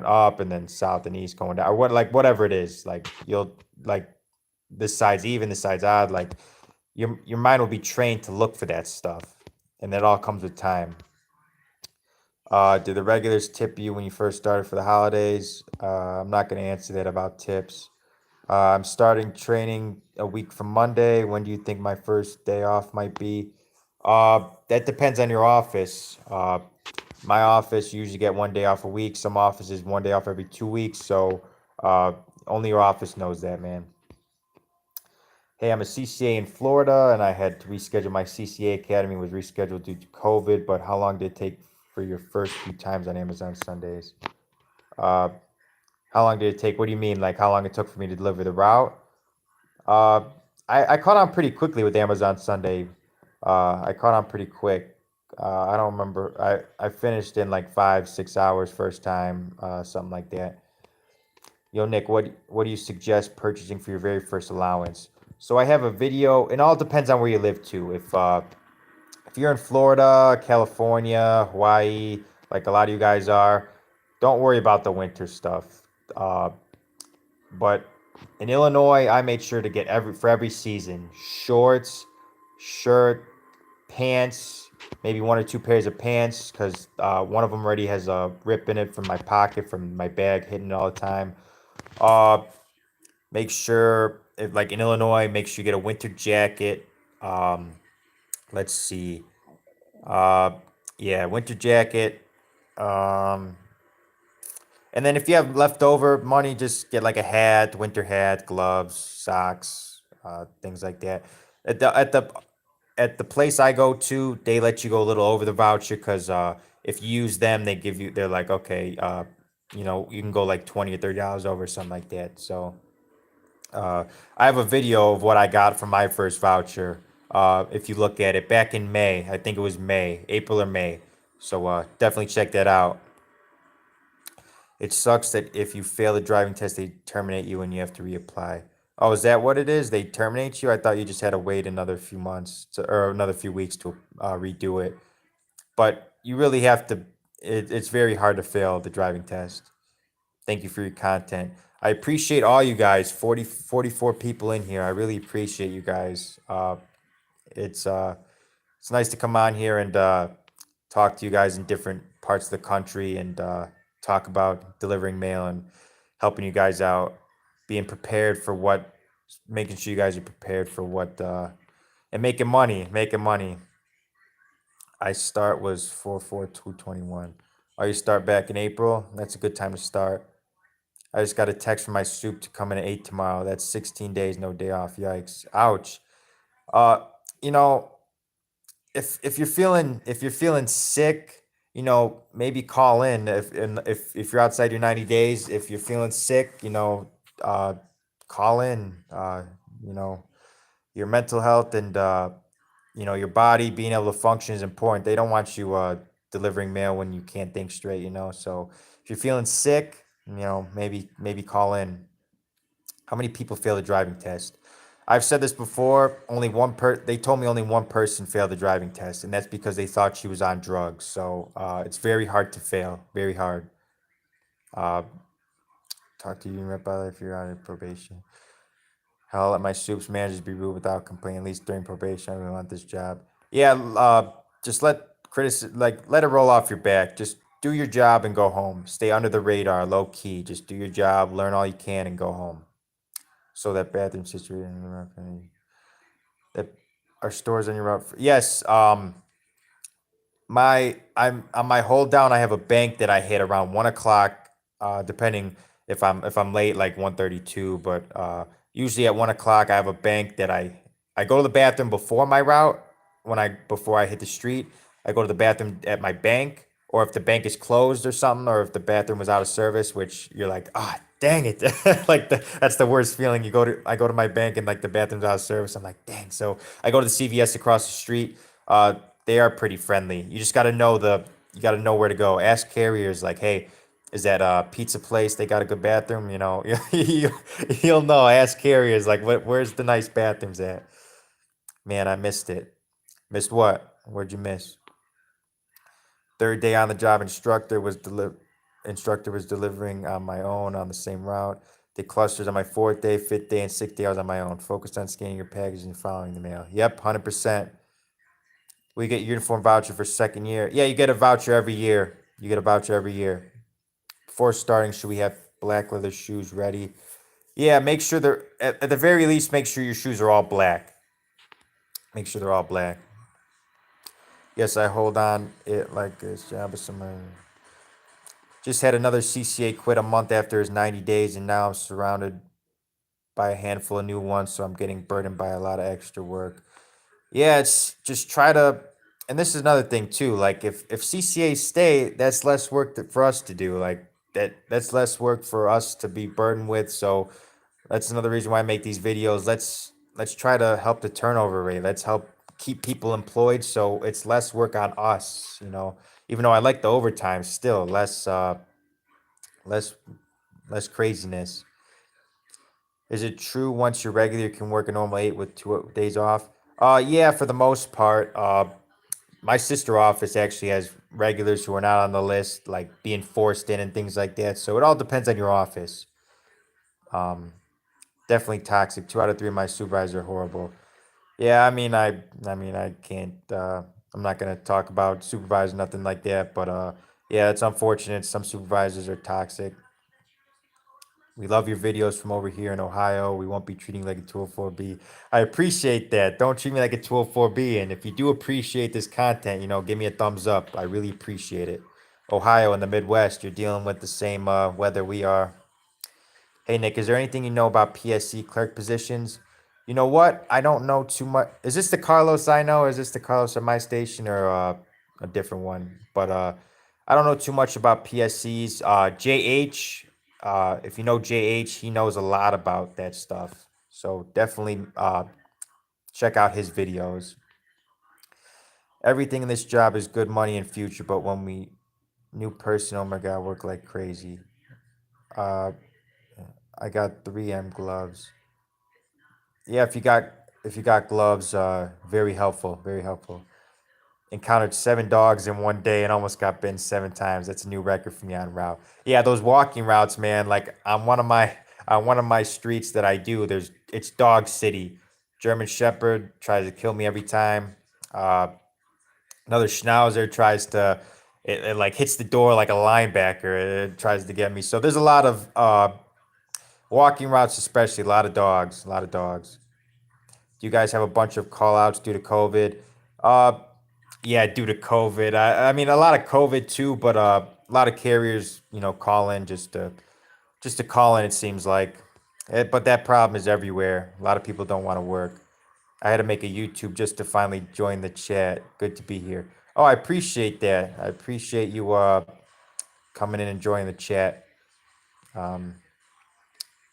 up and then south and east going down or whatever it is like you'll like this side's even, this side's odd, like your mind will be trained to look for that stuff, and that all comes with time. Did the regulars tip you when you first started for the holidays? I'm not going to answer that about tips. I'm starting training a week from Monday. When do you think my first day off might be? That depends on your office. My office you usually get 1 day off a week. Some offices 1 day off every 2 weeks. So uh, only your office knows that, man. Hey, I'm a CCA in Florida, and I had to reschedule my CCA academy was rescheduled due to COVID. But how long did it take for your first few times on Amazon Sundays? Uh, how long did it take? What do you mean? Like how long it took for me to deliver the route? Uh, I caught on pretty quickly with Amazon Sunday. I caught on pretty quick. I don't remember. I finished in like 5 6 hours first time, something like that. Yo, Nick, what do you suggest purchasing for your very first allowance? So I have a video. It all depends on where you live too. If you're in Florida, California, Hawaii, like a lot of you guys are, don't worry about the winter stuff. Uh, but in Illinois, I made sure to get every season shorts, shirt, pants, maybe 1 or 2 pairs of pants because one of them already has a rip in it from my pocket from my bag hitting it all the time. Uh, Make sure if like in Illinois, make sure you get a winter jacket. Um, let's see. Uh, yeah, winter jacket. Um, And then if you have leftover money, just get like a hat, winter hat, gloves, socks, things like that. At the at the at the place I go to, they let you go a little over the voucher because if you use them, they're like, okay, you can go like $20 or $30 over, something like that. So uh, I have a video of what I got from my first voucher. If you look at it back in May, I think it was May, April or May. So definitely check that out. It sucks that if you fail the driving test, they terminate you and you have to reapply. Oh, is that what it is? They terminate you? I thought you just had to wait another few months or another few weeks to redo it. But you really have to, it's very hard to fail the driving test. Thank you for your content. I appreciate all you guys, 44 people in here. I really appreciate you guys. It's uh, it's nice to come on here and talk to you guys in different parts of the country and talk about delivering mail and helping you guys out, being prepared for what, making sure you guys are prepared for what, and making money, making money. I start was 4/4/2/21. Oh, you start back in April? That's a good time to start. I just got a text from my soup to come in at 8 tomorrow. That's 16 days, no day off. Yikes. Ouch. Uh, you know, if you're feeling sick, maybe call in if you're outside your 90 days. If you're feeling sick, uh, call in. You know, your mental health and your body being able to function is important. They don't want you delivering mail when you can't think straight. So if you're feeling sick, maybe call in. How many people fail the driving test? I've said this before. They told me only one person failed the driving test, and that's because they thought she was on drugs. So it's very hard to fail. Very hard. Uh, Talk to you in about if you're on probation. I'll let my soups managers be rude without complaining. At least during probation, I really want this job. Yeah. Just let it roll off your back. Just do your job and go home. Stay under the radar, low key. Just do your job, learn all you can, and go home. So that bathroom situation that are stores on your route. Yes. I'm on my hold down. I have a bank that I hit around 1 o'clock. Depending if I'm late, like 1:32. But usually at 1 o'clock, I have a bank that I go to the bathroom before my route. Before I hit the street, I go to the bathroom at my bank, or if the bank is closed or something, or if the bathroom was out of service, which you're like, ah, dang it, that's the worst feeling. I go to my bank and like the bathroom's out of service. I'm like, dang. So I go to the CVS across the street. They are pretty friendly. You got to know where to go. Ask carriers like, hey, is that a pizza place? They got a good bathroom. You'll know. Ask carriers like, where's the nice bathrooms at? Man, I missed it. Missed what? Where'd you miss? Third day on the job, instructor was delivering on my own on the same route. Did clusters on my fourth day, fifth day, and sixth day. I was on my own. Focused on scanning your package and following the mail. Yep, 100%. We get uniform voucher for second year. Yeah, you get a voucher every year. You get a voucher every year. Before starting, should we have black leather shoes ready? Yeah, make sure they're at the very least. Make sure your shoes are all black. Make sure they're all black. Yes, I hold on it like this. Job is somewhere. Just had another CCA quit a month after his 90 days, and now I'm surrounded by a handful of new ones, so I'm getting burdened by a lot of extra work. Yeah, it's just try to, and this is another thing too. Like if CCAs stay, that's less work for us to do. Like that's less work for us to be burdened with. So that's another reason why I make these videos. Let's try to help the turnover rate. Let's help keep people employed, so it's less work on us. Even though I like the overtime, still less less craziness. Is it true once you're regular, you can work a normal 8 with 2 days off? Yeah, for the most part. My sister office actually has regulars who are not on the list, like being forced in and things like that. So it all depends on your office. Um, Definitely toxic. 2 out of 3 of my supervisors are horrible. Yeah, I can't. I'm not gonna talk about supervisors, nothing like that. But yeah, it's unfortunate. Some supervisors are toxic. We love your videos from over here in Ohio. We won't be treating you like a 204B. I appreciate that. Don't treat me like a 204B. And if you do appreciate this content, give me a thumbs up. I really appreciate it. Ohio and the Midwest, you're dealing with the same weather we are. Hey, Nick, is there anything you know about PSC clerk positions? You know what? I don't know too much. Is this the Carlos I know? Or is this the Carlos at my station or a different one? But I don't know too much about PSCs. JH, if you know JH, he knows a lot about that stuff. So definitely check out his videos. Everything in this job is good money and future, but when we new person, oh my God, work like crazy. Uh, I got 3M gloves. Yeah, if you got gloves, very helpful, very helpful. Encountered 7 dogs in one day and almost got bitten 7 times. That's a new record for me on route. Yeah, those walking routes, man. Like on one of my streets that I do, it's dog city. German Shepherd tries to kill me every time. Uh, Another Schnauzer tries to it like hits the door like a linebacker. It tries to get me. So there's a lot of walking routes, especially a lot of dogs, a lot of dogs. Do you guys have a bunch of call outs due to COVID? Uh, yeah, due to COVID. I mean, a lot of COVID too, but a lot of carriers, call in just to call in. It seems like, but that problem is everywhere. A lot of people don't want to work. I had to make a YouTube just to finally join the chat. Good to be here. Oh, I appreciate that. I appreciate you coming in and joining the chat. Um,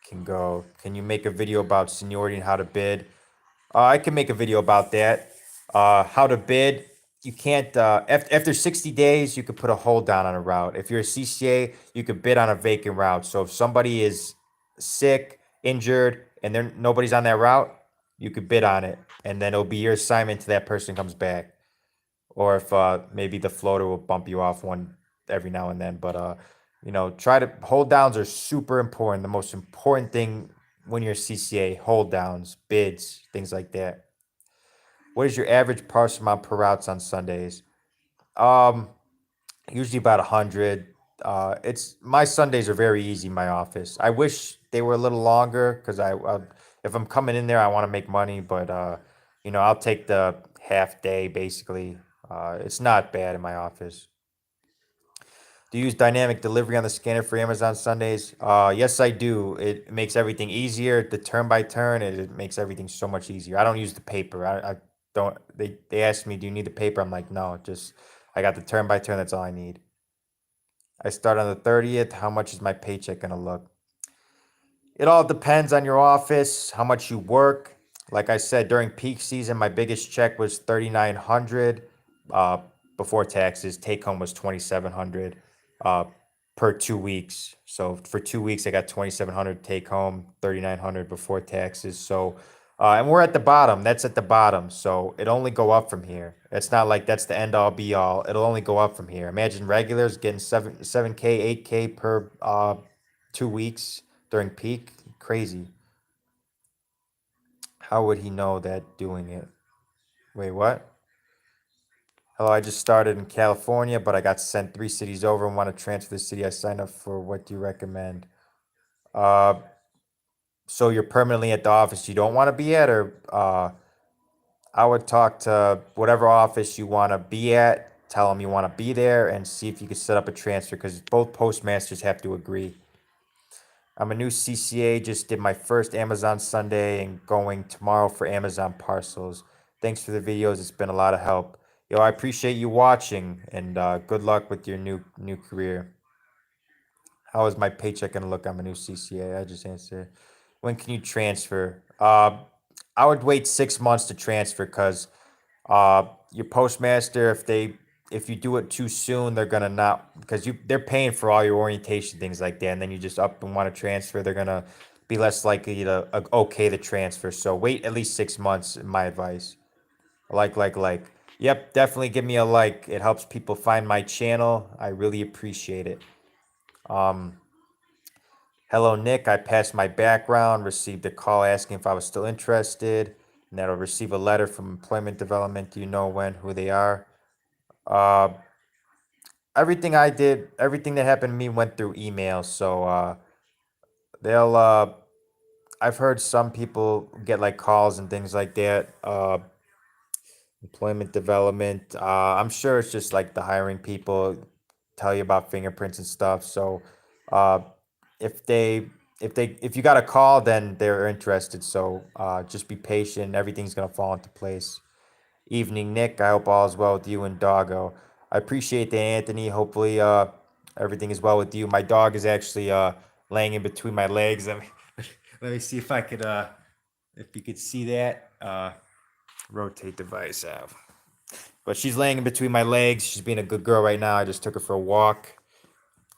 can go. Can you make a video about seniority and how to bid? I can make a video about that. How to bid. You can't, after 60 days, you could put a hold down on a route. If you're a CCA, you could bid on a vacant route. So if somebody is sick, injured, and nobody's on that route, you could bid on it. And then it'll be your assignment till that person comes back. Or if maybe the floater will bump you off one every now and then. But, try to, hold downs are super important. The most important thing when you're a CCA, hold downs, bids, things like that. What is your average parcel amount per routes on Sundays? Um, Usually about 100. It's my Sundays are very easy. In my office. I wish they were a little longer because if I'm coming in there, I want to make money. But I'll take the half day basically. It's not bad in my office. Do you use dynamic delivery on the scanner for Amazon Sundays? Yes, I do. It makes everything easier. The turn by turn, it makes everything so much easier. I don't use the paper. I don't. They asked me, "Do you need the paper?" I'm like, "No, just I got the turn by turn. That's all I need." I start on the 30th. How much is my paycheck gonna look? It all depends on your office, how much you work. Like I said, during peak season, my biggest check was 3,900 uh, before taxes. Take home was 2,700 uh, per 2 weeks. So for 2 weeks, I got 2,700 take home, 3,900 before taxes. So and we're at the bottom. That's at the bottom. So it only go up from here. It's not like that's the end all be all. It'll only go up from here. Imagine regulars getting 7K, 8K per 2 weeks. during peak. Crazy. How would he know that doing it? Wait, what? Hello, I just started in California, but I got sent 3 cities over and want to transfer the city I signed up for. What do you recommend? Uh, so you're permanently at the office you don't want to be at, or I would talk to whatever office you want to be at. Tell them you want to be there and see if you can set up a transfer because both postmasters have to agree. I'm a new CCA, just did my first Amazon Sunday and going tomorrow for Amazon parcels. Thanks for the videos. It's been a lot of help. Yo, I appreciate you watching and good luck with your new career. How is my paycheck gonna look? I'm a new CCA. I just answered. When can you transfer? I would wait 6 months to transfer because your postmaster, if you do it too soon, they're gonna not because they're paying for all your orientation things like that, and then you just up and want to transfer, they're gonna be less likely to okay the transfer. So wait at least 6 months. My advice. Like. Yep, definitely give me a like. It helps people find my channel. I really appreciate it. Um, Hello, Nick. I passed my background, received a call asking if I was still interested, and that I'll receive a letter from Employment Development. Do you know when, who they are? Uh, everything I did, everything that happened to me went through email. So they'll. I've heard some people get like calls and things like that. Employment Development. I'm sure it's just like the hiring people tell you about fingerprints and stuff. So uh, if they if you got a call, then they're interested. So just be patient. Everything's gonna fall into place. Evening, Nick. I hope all is well with you and Doggo. I appreciate that, Anthony. Hopefully, everything is well with you. My dog is actually laying in between my legs. Let me see if I could, if you could see that. Rotate device out. But she's laying in between my legs. She's being a good girl right now. I just took her for a walk,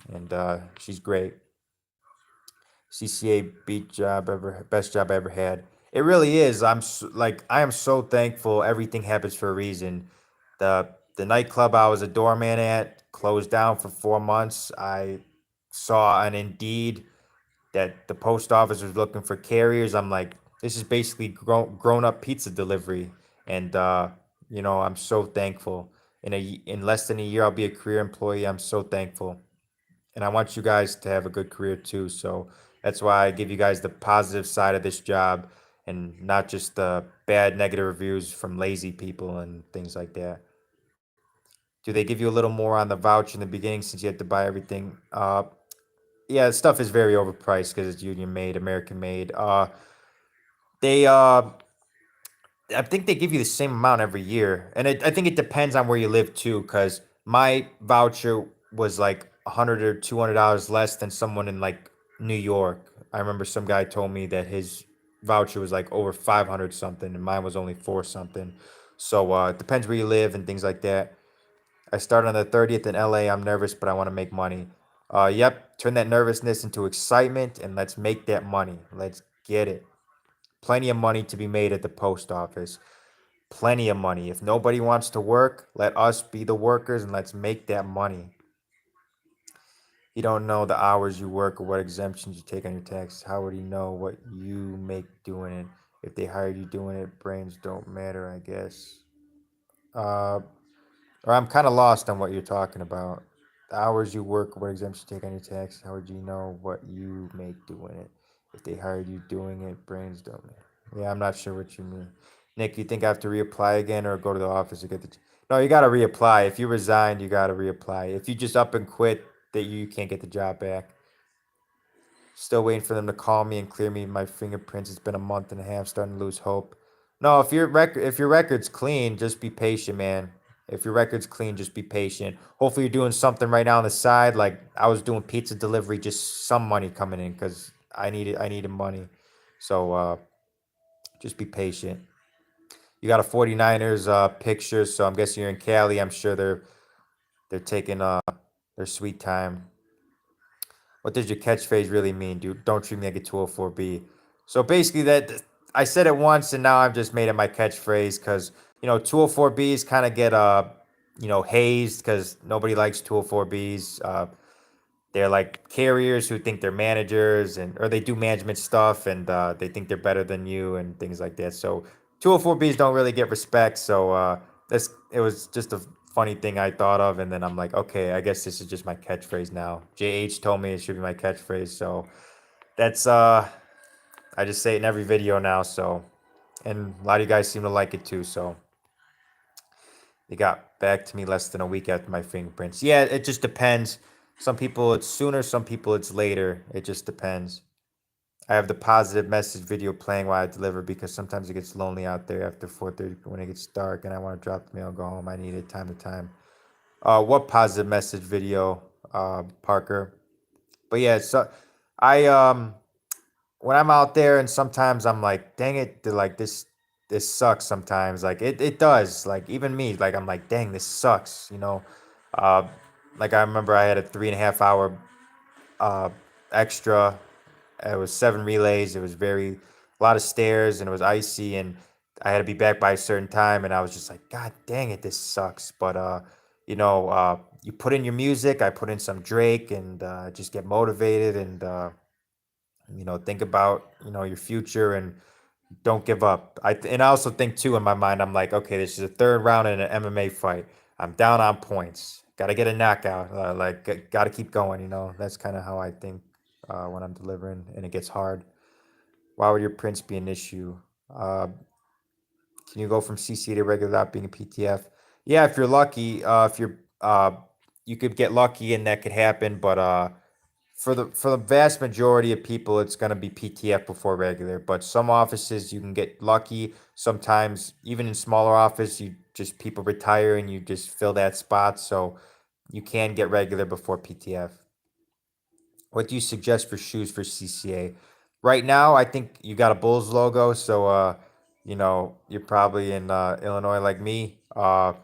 and she's great. CCA beat job ever, best job I ever had. It really is. I am so thankful. Everything happens for a reason. The nightclub I was a doorman at closed down for 4 months. I saw on Indeed that the post office was looking for carriers. I'm like, this is basically grown up pizza delivery, and I'm so thankful. In less than a year, I'll be a career employee. I'm so thankful, and I want you guys to have a good career too. So that's why I give you guys the positive side of this job, and not just the bad negative reviews from lazy people and things like that. Do they give you a little more on the voucher in the beginning since you had to buy everything? Yeah, stuff is very overpriced because it's union made, American made. They I think they give you the same amount every year, and I think it depends on where you live too. Because my voucher was like $100 or $200 less than someone in like New York. I remember some guy told me that his voucher was like over 500 something, and mine was only four something. So it depends where you live and things like that. I start on the 30th in LA. I'm nervous, but I want to make money. Yep, turn that nervousness into excitement and let's make that money. Let's get it. Plenty of money to be made at the post office. Plenty of money. If nobody wants to work, let us be the workers and let's make that money. You don't know the hours you work or what exemptions you take on your taxes. How would he know what you make doing it? If they hired you doing it, brains don't matter, I guess. Uh, Or I'm kind of lost on what you're talking about. The hours you work, what exemptions you take on your taxes, how would you know what you make doing it? If they hired you doing it, brains don't. Yeah, I'm not sure what you mean. Nick, you think I have to reapply again or go to the office to get the. No, you got to reapply. If you resigned, you got to reapply. If you just up and quit, that you can't get the job back. Still waiting for them to call me and clear me my fingerprints. It's been a month and a half, starting to lose hope. No, if your record's clean, just be patient, man. If your record's clean, just be patient. Hopefully you're doing something right now on the side. Like I was doing pizza delivery, just some money coming in because I needed money. So just be patient. You got a 49ers picture, so I'm guessing you're in Cali. I'm sure they're taking their sweet time. What does your catchphrase really mean, dude? Don't treat me like a 204B. So basically, that I said it once, and now I've just made it my catchphrase because 204Bs kind of get hazed because nobody likes 204Bs. they're like carriers who think they're managers and or they do management stuff and they think they're better than you and things like that. So 204Bs don't really get respect. So this it was just a funny thing I thought of, and then I'm like, okay, I guess this is just my catchphrase now. JH told me it should be my catchphrase, so that's I just say it in every video now. So and a lot of you guys seem to like it too. So they got back to me less than a week after my fingerprints. Yeah, it just depends. Some people it's sooner, some people it's later. It just depends. I have the positive message video playing while I deliver because sometimes it gets lonely out there after 4:30 when it gets dark and I want to drop the mail and go home. I need it time to time. What positive message video, Parker? But yeah, so I when I'm out there and sometimes I'm like, dang it, like this sucks sometimes. Like it does. Like even me, like I'm like, dang, this sucks, you know. Uh like I remember I had a 3.5 hour uh extra. It was 7 relays. It was a lot of stairs and it was icy and I had to be back by a certain time and I was just like, God dang it, this sucks. But you put in your music, I put in some Drake and just get motivated and think about, your future and don't give up. And I also think too in my mind, I'm like, okay, this is a third round in an MMA fight. I'm down on points. Got to get a knockout. Got to keep going. That's kind of how I think when I'm delivering, and it gets hard. Why would your prints be an issue? Uh, can you go from CCA to regular without being a PTF? Yeah, if you're lucky. If you're, you could get lucky, and that could happen. But for the vast majority of people, it's going to be PTF before regular. But some offices you can get lucky. Sometimes even in smaller office, you just people retire and you just fill that spot. So you can get regular before PTF. What do you suggest for shoes for CCA? Right now, I think you got a Bulls logo, so you're probably in Illinois like me. I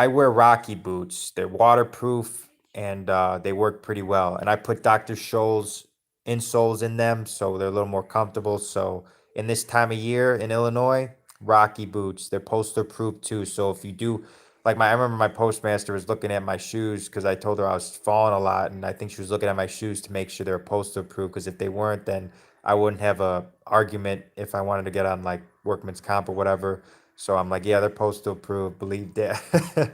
wear Rocky boots. They're waterproof and they work pretty well. And I put Dr. Scholl's insoles in them, so they're a little more comfortable. So in this time of year in Illinois, Rocky boots. They're poster proof too. So if you do, like I remember my postmaster was looking at my shoes because I told her I was falling a lot, and I think she was looking at my shoes to make sure they're poster proof. Because if they weren't, then I wouldn't have a argument if I wanted to get on like workman's comp or whatever. So I'm like, yeah, they're postal approved. Believe that.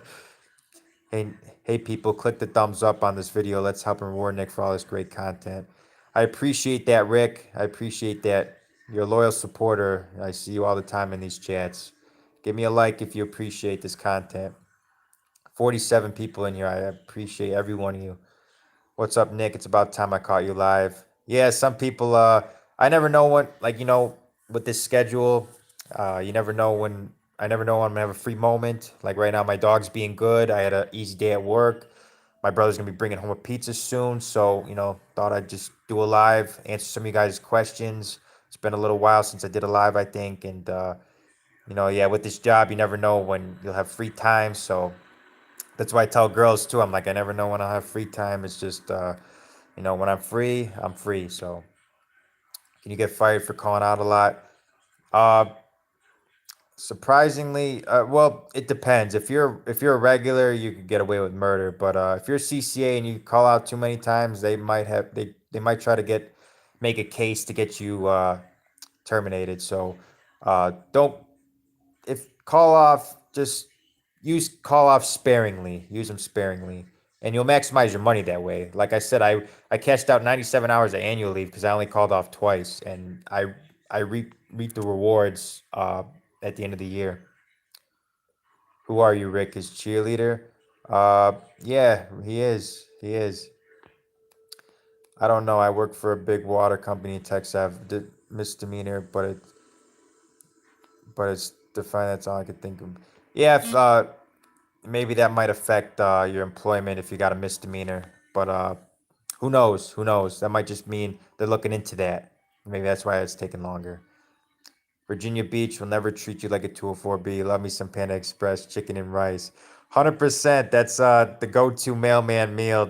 hey, hey, people, click the thumbs up on this video. Let's help and reward Nick for all this great content. I appreciate that, Rick. I appreciate that. You're a loyal supporter. I see you all the time in these chats. Give me a like if you appreciate this content. 47 people in here. I appreciate every one of you. What's up, Nick? It's about time I caught you live. Yeah, some people I never know when with this schedule, you never know when I never know when I'm gonna have a free moment. Like right now my dog's being good. I had an easy day at work. My brother's gonna be bringing home a pizza soon, so thought I'd just do a live, answer some of you guys' questions. It's been a little while since I did a live, I think, and yeah, with this job, you never know when you'll have free time, so that's why I tell girls too. I'm like, I never know when I'll have free time. It's just, when I'm free, I'm free. So, can you get fired for calling out a lot? Uh, Surprisingly, well, it depends. If you're a regular, you could get away with murder. But if you're CCA and you call out too many times, they might try to make a case to get you terminated. So, don't if call off, just use call off sparingly. Use them sparingly, and you'll maximize your money that way. Like I said, I cashed out 97 hours of annual leave because I only called off twice, and I reap the rewards at the end of the year. Who are you, Rick? His cheerleader? Yeah, he is. He is. I don't know. I work for a big water company in Texas. I have misdemeanor, but it's defined. That's all I could think of. Yeah, if, maybe that might affect your employment if you got a misdemeanor. But who knows? Who knows? That might just mean they're looking into that. Maybe that's why it's taking longer. Virginia Beach will never treat you like a 204B. Love me some Panda Express chicken and rice. 100%. That's the go-to mailman meal.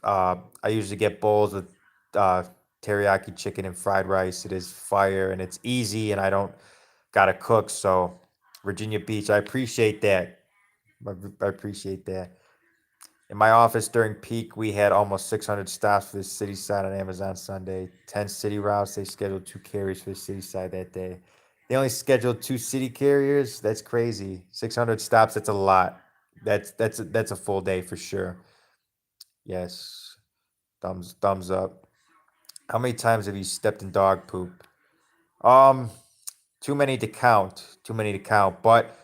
I usually get bowls with uh, teriyaki chicken and fried rice. It is fire and it's easy, and I don't gotta cook. So Virginia Beach, I appreciate that. I appreciate that. In my office during peak, we had almost 600 stops for the city side on Amazon Sunday. 10 city routes. They scheduled 2 carriers for the city side that day. They only scheduled 2 city carriers. That's crazy. 600 stops. That's a lot. That's a full day for sure. Yes. Thumbs up. How many times have you stepped in dog poop? Um, Too many to count. Too many to count. But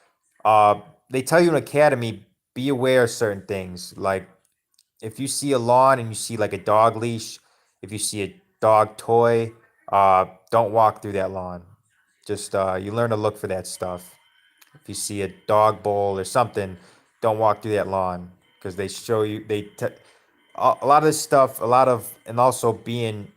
uh, they tell you in academy, be aware of certain things. Like if you see a lawn and you see like a dog leash, if you see a dog toy, don't walk through that lawn. Just you learn to look for that stuff. If you see a dog bowl or something, don't walk through that lawn because they show you a lot of this stuff, a lot of and also being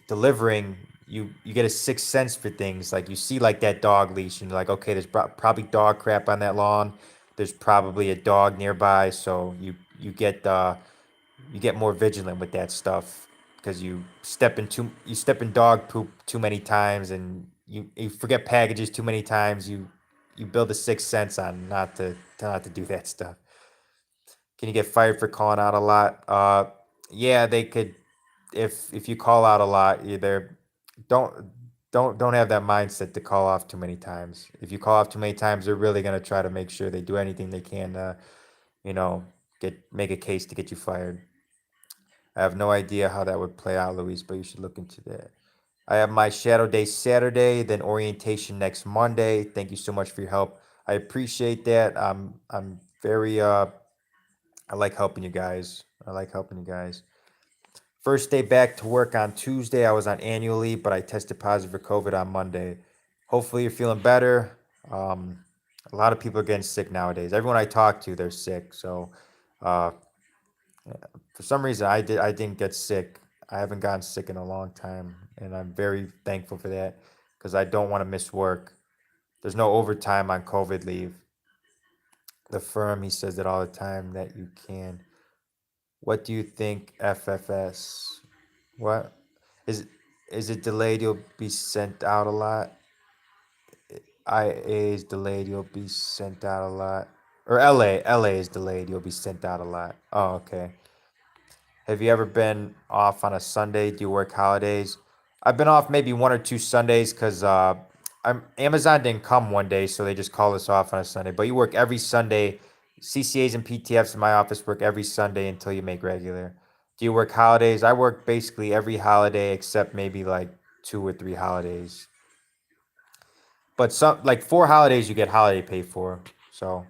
delivering, you get a sixth sense for things. Like you see like that dog leash and you're like, okay, there's probably dog crap on that lawn. There's probably a dog nearby, so you get more vigilant with that stuff because you step in dog poop too many times and you forget packages too many times. You build a sixth sense on not to do that stuff. Can you get fired for calling out a lot? Yeah, they could. If you call out a lot, either don't don't have that mindset to call off too many times. If you call off too many times, they're really gonna try to make sure they do anything they can to, you know, get make a case to get you fired. I have no idea how that would play out, Luis, but you should look into that. I have my shadow day Saturday, then orientation next Monday. Thank you so much for your help. I appreciate that. I'm very I like helping you guys. I like helping you guys. First day back to work on Tuesday. I was on annual leave, but I tested positive for COVID on Monday. Hopefully, you're feeling better. Um, a lot of people are getting sick nowadays. Everyone I talk to, they're sick. So, uh, for some reason, I didn't get sick. I haven't gotten sick in a long time, and I'm very thankful for that because I don't want to miss work. There's no overtime on COVID leave. The firm, he says it all the time that you can. What do you think, FFS? What is is it delayed? You'll be sent out a lot. IA is delayed. You'll be sent out a lot. Or LA is delayed. You'll be sent out a lot. Oh, okay. Have you ever been off on a Sunday? Do you work holidays? I've been off maybe 1 or 2 Sundays because Amazon didn't come one day, so they just called us off on a Sunday. But you work every Sunday. CCAs and PTFs in my office work every Sunday until you make regular. Do you work holidays? I work basically every holiday except maybe like 2 or 3 holidays. But some like 4 holidays you get holiday pay for. So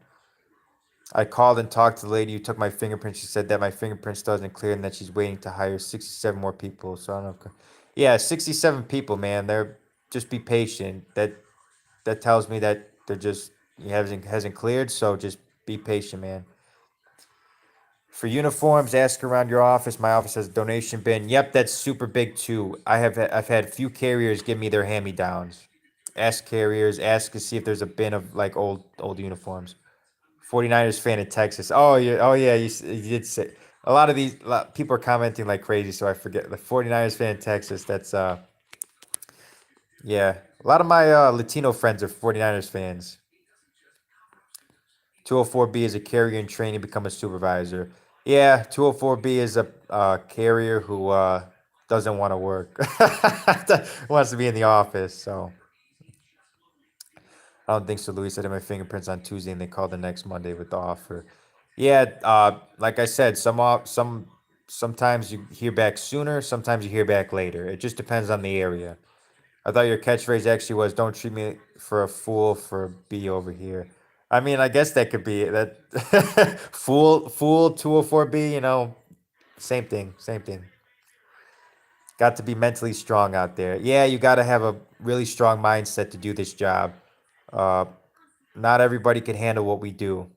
I called and talked to the lady who took my fingerprints. She said that my fingerprints still isn't clear and that she's waiting to hire 67 more people. So I don't know. Yeah, 67 people, man. They're just be patient. That tells me that they're just it hasn't cleared. So just be patient, man. For uniforms, ask around your office. My office has a donation bin. Yep, that's super big too. I've had a few carriers give me their hand-me-downs. Ask carriers, ask to see if there's a bin of like old uniforms. 49ers fan in Texas. Oh yeah, you did say a lot, people are commenting like crazy, so I forget the 49ers fan in Texas. That's yeah. A lot of my Latino friends are 49ers fans. 204B is a carrier in training to become a supervisor. Yeah, 204B is a carrier who doesn't want to work. Wants to be in the office, so I don't think so, Luis. I did my fingerprints on Tuesday and they called the next Monday with the offer. Yeah, like I said, sometimes you hear back sooner, sometimes you hear back later. It just depends on the area. I thought your catchphrase actually was "Don't treat me for a fool for a B over here." I mean, I guess that could be that fool 204B. Same thing, same thing. Got to be mentally strong out there. Yeah, you got to have a really strong mindset to do this job. Uh, Not everybody can handle what we do.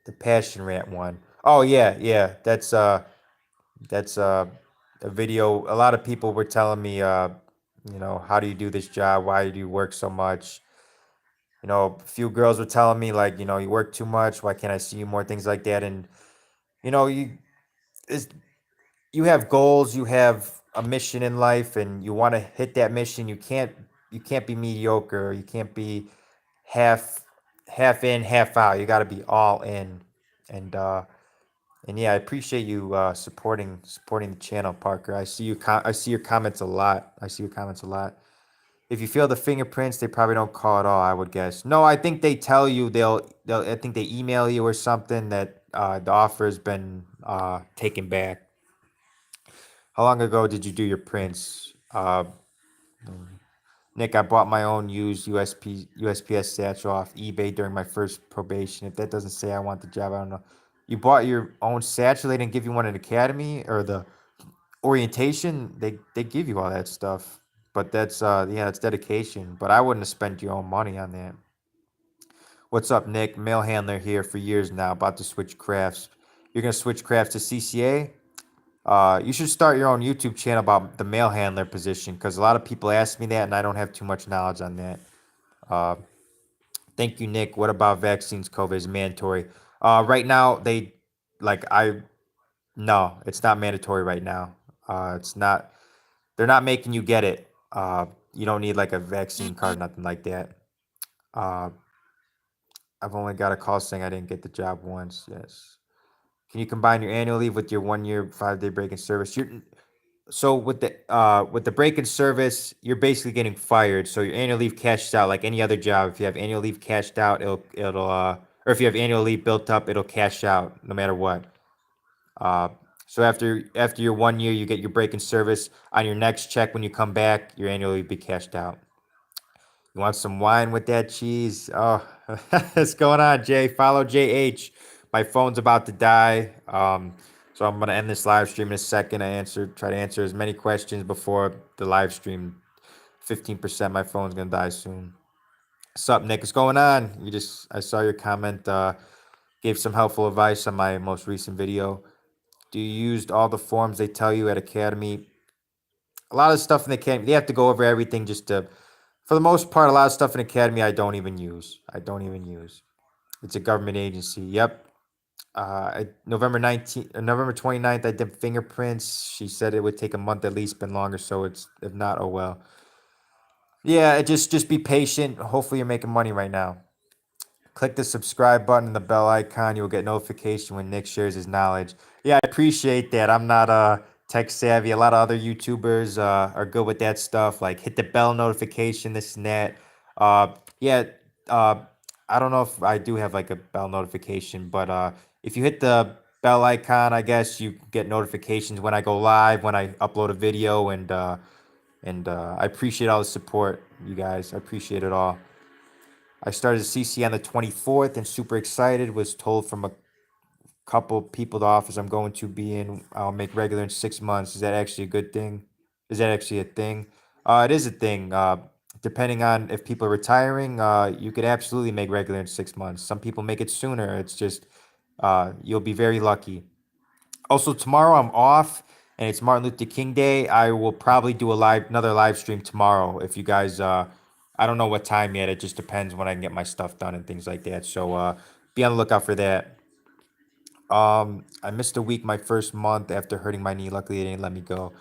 The passion rant one. Oh yeah, yeah. That's a video. A lot of people were telling me, how do you do this job? Why do you work so much? A few girls were telling me like, you work too much. Why can't I see you more? Things like that. And you know, you is you have goals. You have a mission in life, and you want to hit that mission. You can't be mediocre. You can't be half half in, half out. You got to be all in. And And yeah, I appreciate you supporting the channel, Parker. I see your comments a lot. I see your comments a lot. If you feel the fingerprints, they probably don't call at all, I would guess. No, I think they tell you they'll I think they email you or something that the offer has been taken back. How long ago did you do your prints? Nick, I bought my own used USPS satchel off eBay during my first probation. If that doesn't say I want the job, I don't know. You bought your own satchel? They didn't give you one at academy or the orientation? They give you all that stuff. But that's yeah, that's dedication. But I wouldn't have spent your own money on that. What's up, Nick? Mail handler here for years now, about to switch crafts. You're gonna switch crafts to CCA? You should start your own YouTube channel about the mail handler position because a lot of people ask me that and I don't have too much knowledge on that. Uh, Thank you, Nick. What about vaccines? COVID is mandatory. Right now, like I no, it's not mandatory right now. It's not. They're not making you get it. You don't need like a vaccine card, nothing like that. Uh, I've only got a call saying I didn't get the job once. Yes. Can you combine your annual leave with your 1 year 5 day break in service? So with the break in service, you're basically getting fired. So your annual leave cashed out like any other job. If you have annual leave cashed out, it'll or if you have annual leave built up, it'll cash out no matter what. Uh, so after your 1 year, you get your break in service. On your next check when you come back, your annual leave be cashed out. You want some wine with that cheese? Oh, what's going on, Jay? Follow JH. My phone's about to die. So I'm gonna end this live stream in a second. Try to answer as many questions before the live stream. 15%. My phone's gonna die soon. What's up, Nick? What's going on? I saw your comment. Gave some helpful advice on my most recent video. Do you used all the forms they tell you at Academy? A lot of stuff in the Academy, they have to go over everything just to. For the most part, a lot of stuff in Academy I don't even use. I don't even use. It's a government agency. Yep. November 19th, November 29th, I did fingerprints. She said it would take a month at least, been longer. So it's, if not, oh well. Yeah, just be patient. Hopefully you're making money right now. Click the subscribe button and the bell icon. You'll get notification when Nick shares his knowledge. Yeah, I appreciate that. I'm not tech savvy. A lot of other YouTubers are good with that stuff. Like hit the bell notification, this and that. Yeah. Uh, I don't know if I do have like a bell notification, but if you hit the bell icon, I guess you get notifications when I go live, when I upload a video, and I appreciate all the support, you guys. I appreciate it all. I started CCA on the 24th and super excited. Was told from a couple people the office I'm going to be in, I'll make regular in 6 months. Is that actually a good thing? Is that actually a thing? It is a thing. Depending on if people are retiring, you could absolutely make regular in 6 months. Some people make it sooner. It's just you'll be very lucky. Also, tomorrow I'm off and it's Martin Luther King Day. I will probably do another live stream tomorrow. If you guys, I don't know what time yet. It just depends when I can get my stuff done and things like that. So be on the lookout for that. I missed a week my first month after hurting my knee. Luckily, they didn't let me go.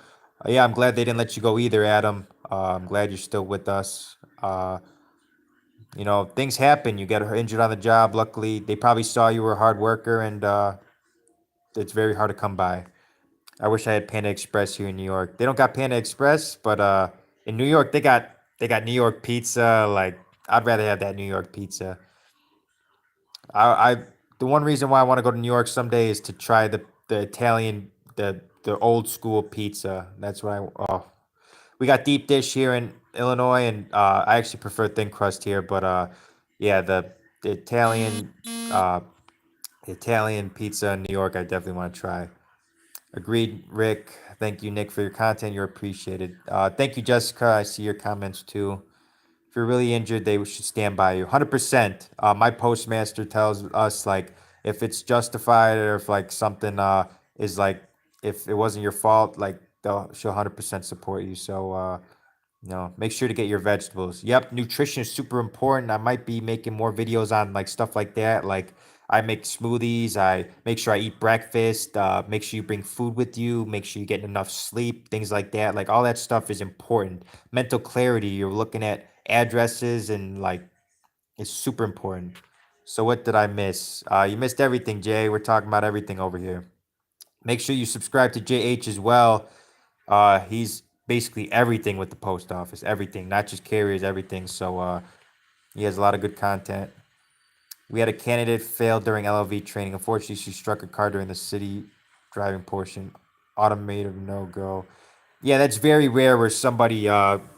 Yeah, I'm glad they didn't let you go either, Adam. I'm glad you're still with us. Things happen. You get injured on the job. Luckily, they probably saw you were a hard worker, and it's very hard to come by. I wish I had Panda Express here in New York. They don't got Panda Express, but in New York they got New York pizza. Like I'd rather have that New York pizza. I the one reason why I want to go to New York someday is to try the Italian the old school pizza. That's what we got deep dish here in Illinois, and I actually prefer thin crust here. But yeah, the uh, Italian pizza in New York, I definitely want to try. Agreed, Rick. Thank you, Nick, for your content. You're appreciated. Thank you, Jessica. I see your comments too. If you're really injured, they should stand by you. 100%. My postmaster tells us like if it's justified or if like something is like if it wasn't your fault, like she'll 100% support you. So make sure to get your vegetables. Yep, nutrition is super important. I might be making more videos on like stuff like that. Like I make smoothies. I make sure I eat breakfast. Make sure you bring food with you. Make sure you get enough sleep. Things like that. Like all that stuff is important. Mental clarity. You're looking at addresses and like it's super important. So what did I miss? You missed everything, Jay. We're talking about everything over here. Make sure you subscribe to JH as well. He's basically everything with the post office, everything, not just carriers, everything. So he has a lot of good content. We had a candidate fail during LLV training. Unfortunately, she struck a car during the city driving portion. Automated no go. Yeah, that's very rare where somebody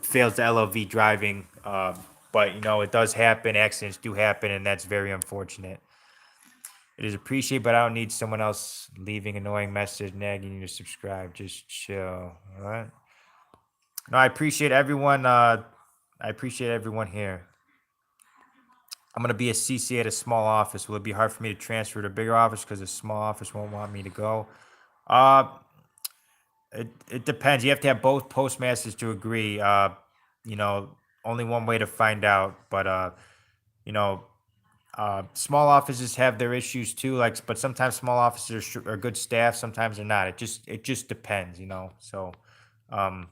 fails the LLV driving. But you know, it does happen. Accidents do happen, and that's very unfortunate. It is appreciated, but I don't need someone else leaving annoying message nagging you to subscribe. Just chill. All right. No, I appreciate everyone. I appreciate everyone here. I'm gonna be a CCA at a small office. Will it be hard for me to transfer to a bigger office because a small office won't want me to go? Uh, it depends. You have to have both postmasters to agree. You know, only one way to find out. But you know, small offices have their issues too. Like, but sometimes small offices are good staff. Sometimes they're not. It just depends. You know. So, um,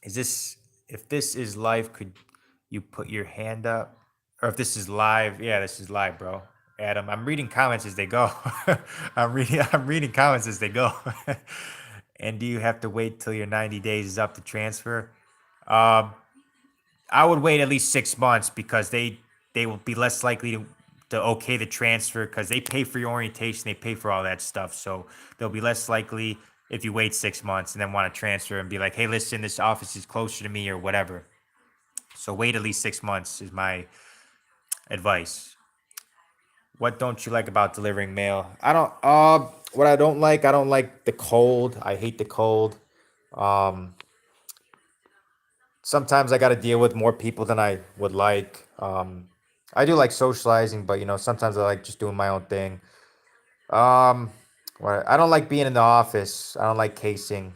is this if this is live? Could you put your hand up? Or if this is live? Yeah, this is live, bro. Adam, I'm reading comments as they go. I'm reading comments as they go. And do you have to wait till your 90 days is up to transfer? Um, I would wait at least 6 months because they will be less likely to okay the transfer because they pay for your orientation, they pay for all that stuff. So they'll be less likely if you wait 6 months and then want to transfer and be like, hey, listen, this office is closer to me or whatever. So wait at least 6 months is my advice. What don't you like about delivering mail? I don't what I don't like the cold. I hate the cold. Um Sometimes I got to deal with more people than I would like. I do like socializing, but you know, sometimes I like just doing my own thing. Um, I don't like being in the office. I don't like casing.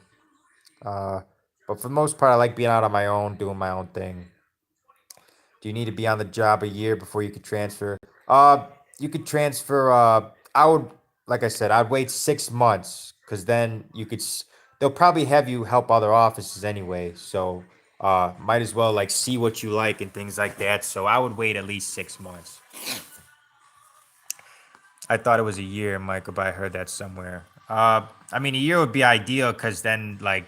Uh, but for the most part, I like being out on my own, doing my own thing. Do you need to be on the job a year before you could transfer? You could transfer. I would, like I said, I'd wait 6 months because then you could. They'll probably have you help other offices anyway. So, might as well like see what you like and things like that. So I would wait at least 6 months. I thought it was a year, Michael, but I heard that somewhere. I mean, a year would be ideal because then like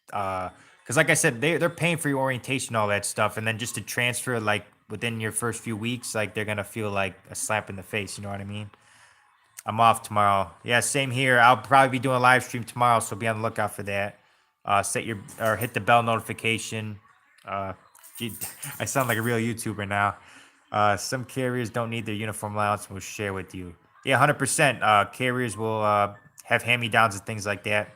because like I said, they're paying for your orientation, all that stuff, and then just to transfer like within your first few weeks, like they're gonna feel like a slap in the face. You know what I mean? I'm off tomorrow. Yeah, same here. I'll probably be doing a live stream tomorrow, so be on the lookout for that. Set your or hit the bell notification. Uh, gee, I sound like a real YouTuber now. Some carriers don't need their uniform allowance. We'll share with you. Yeah, 100%. Carriers will have hand-me-downs and things like that.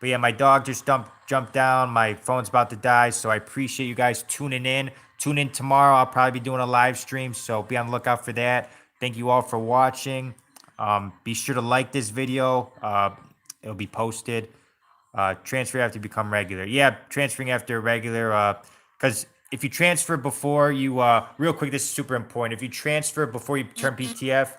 But yeah, my dog just jumped down. My phone's about to die, so I appreciate you guys tuning in. Tune in tomorrow. I'll probably be doing a live stream, so be on the lookout for that. Thank you all for watching. Be sure to like this video. It'll be posted. Transfer after you become regular. Yeah, transferring after regular. Because if you transfer before you, real quick, this is super important. If you transfer before you turn PTF,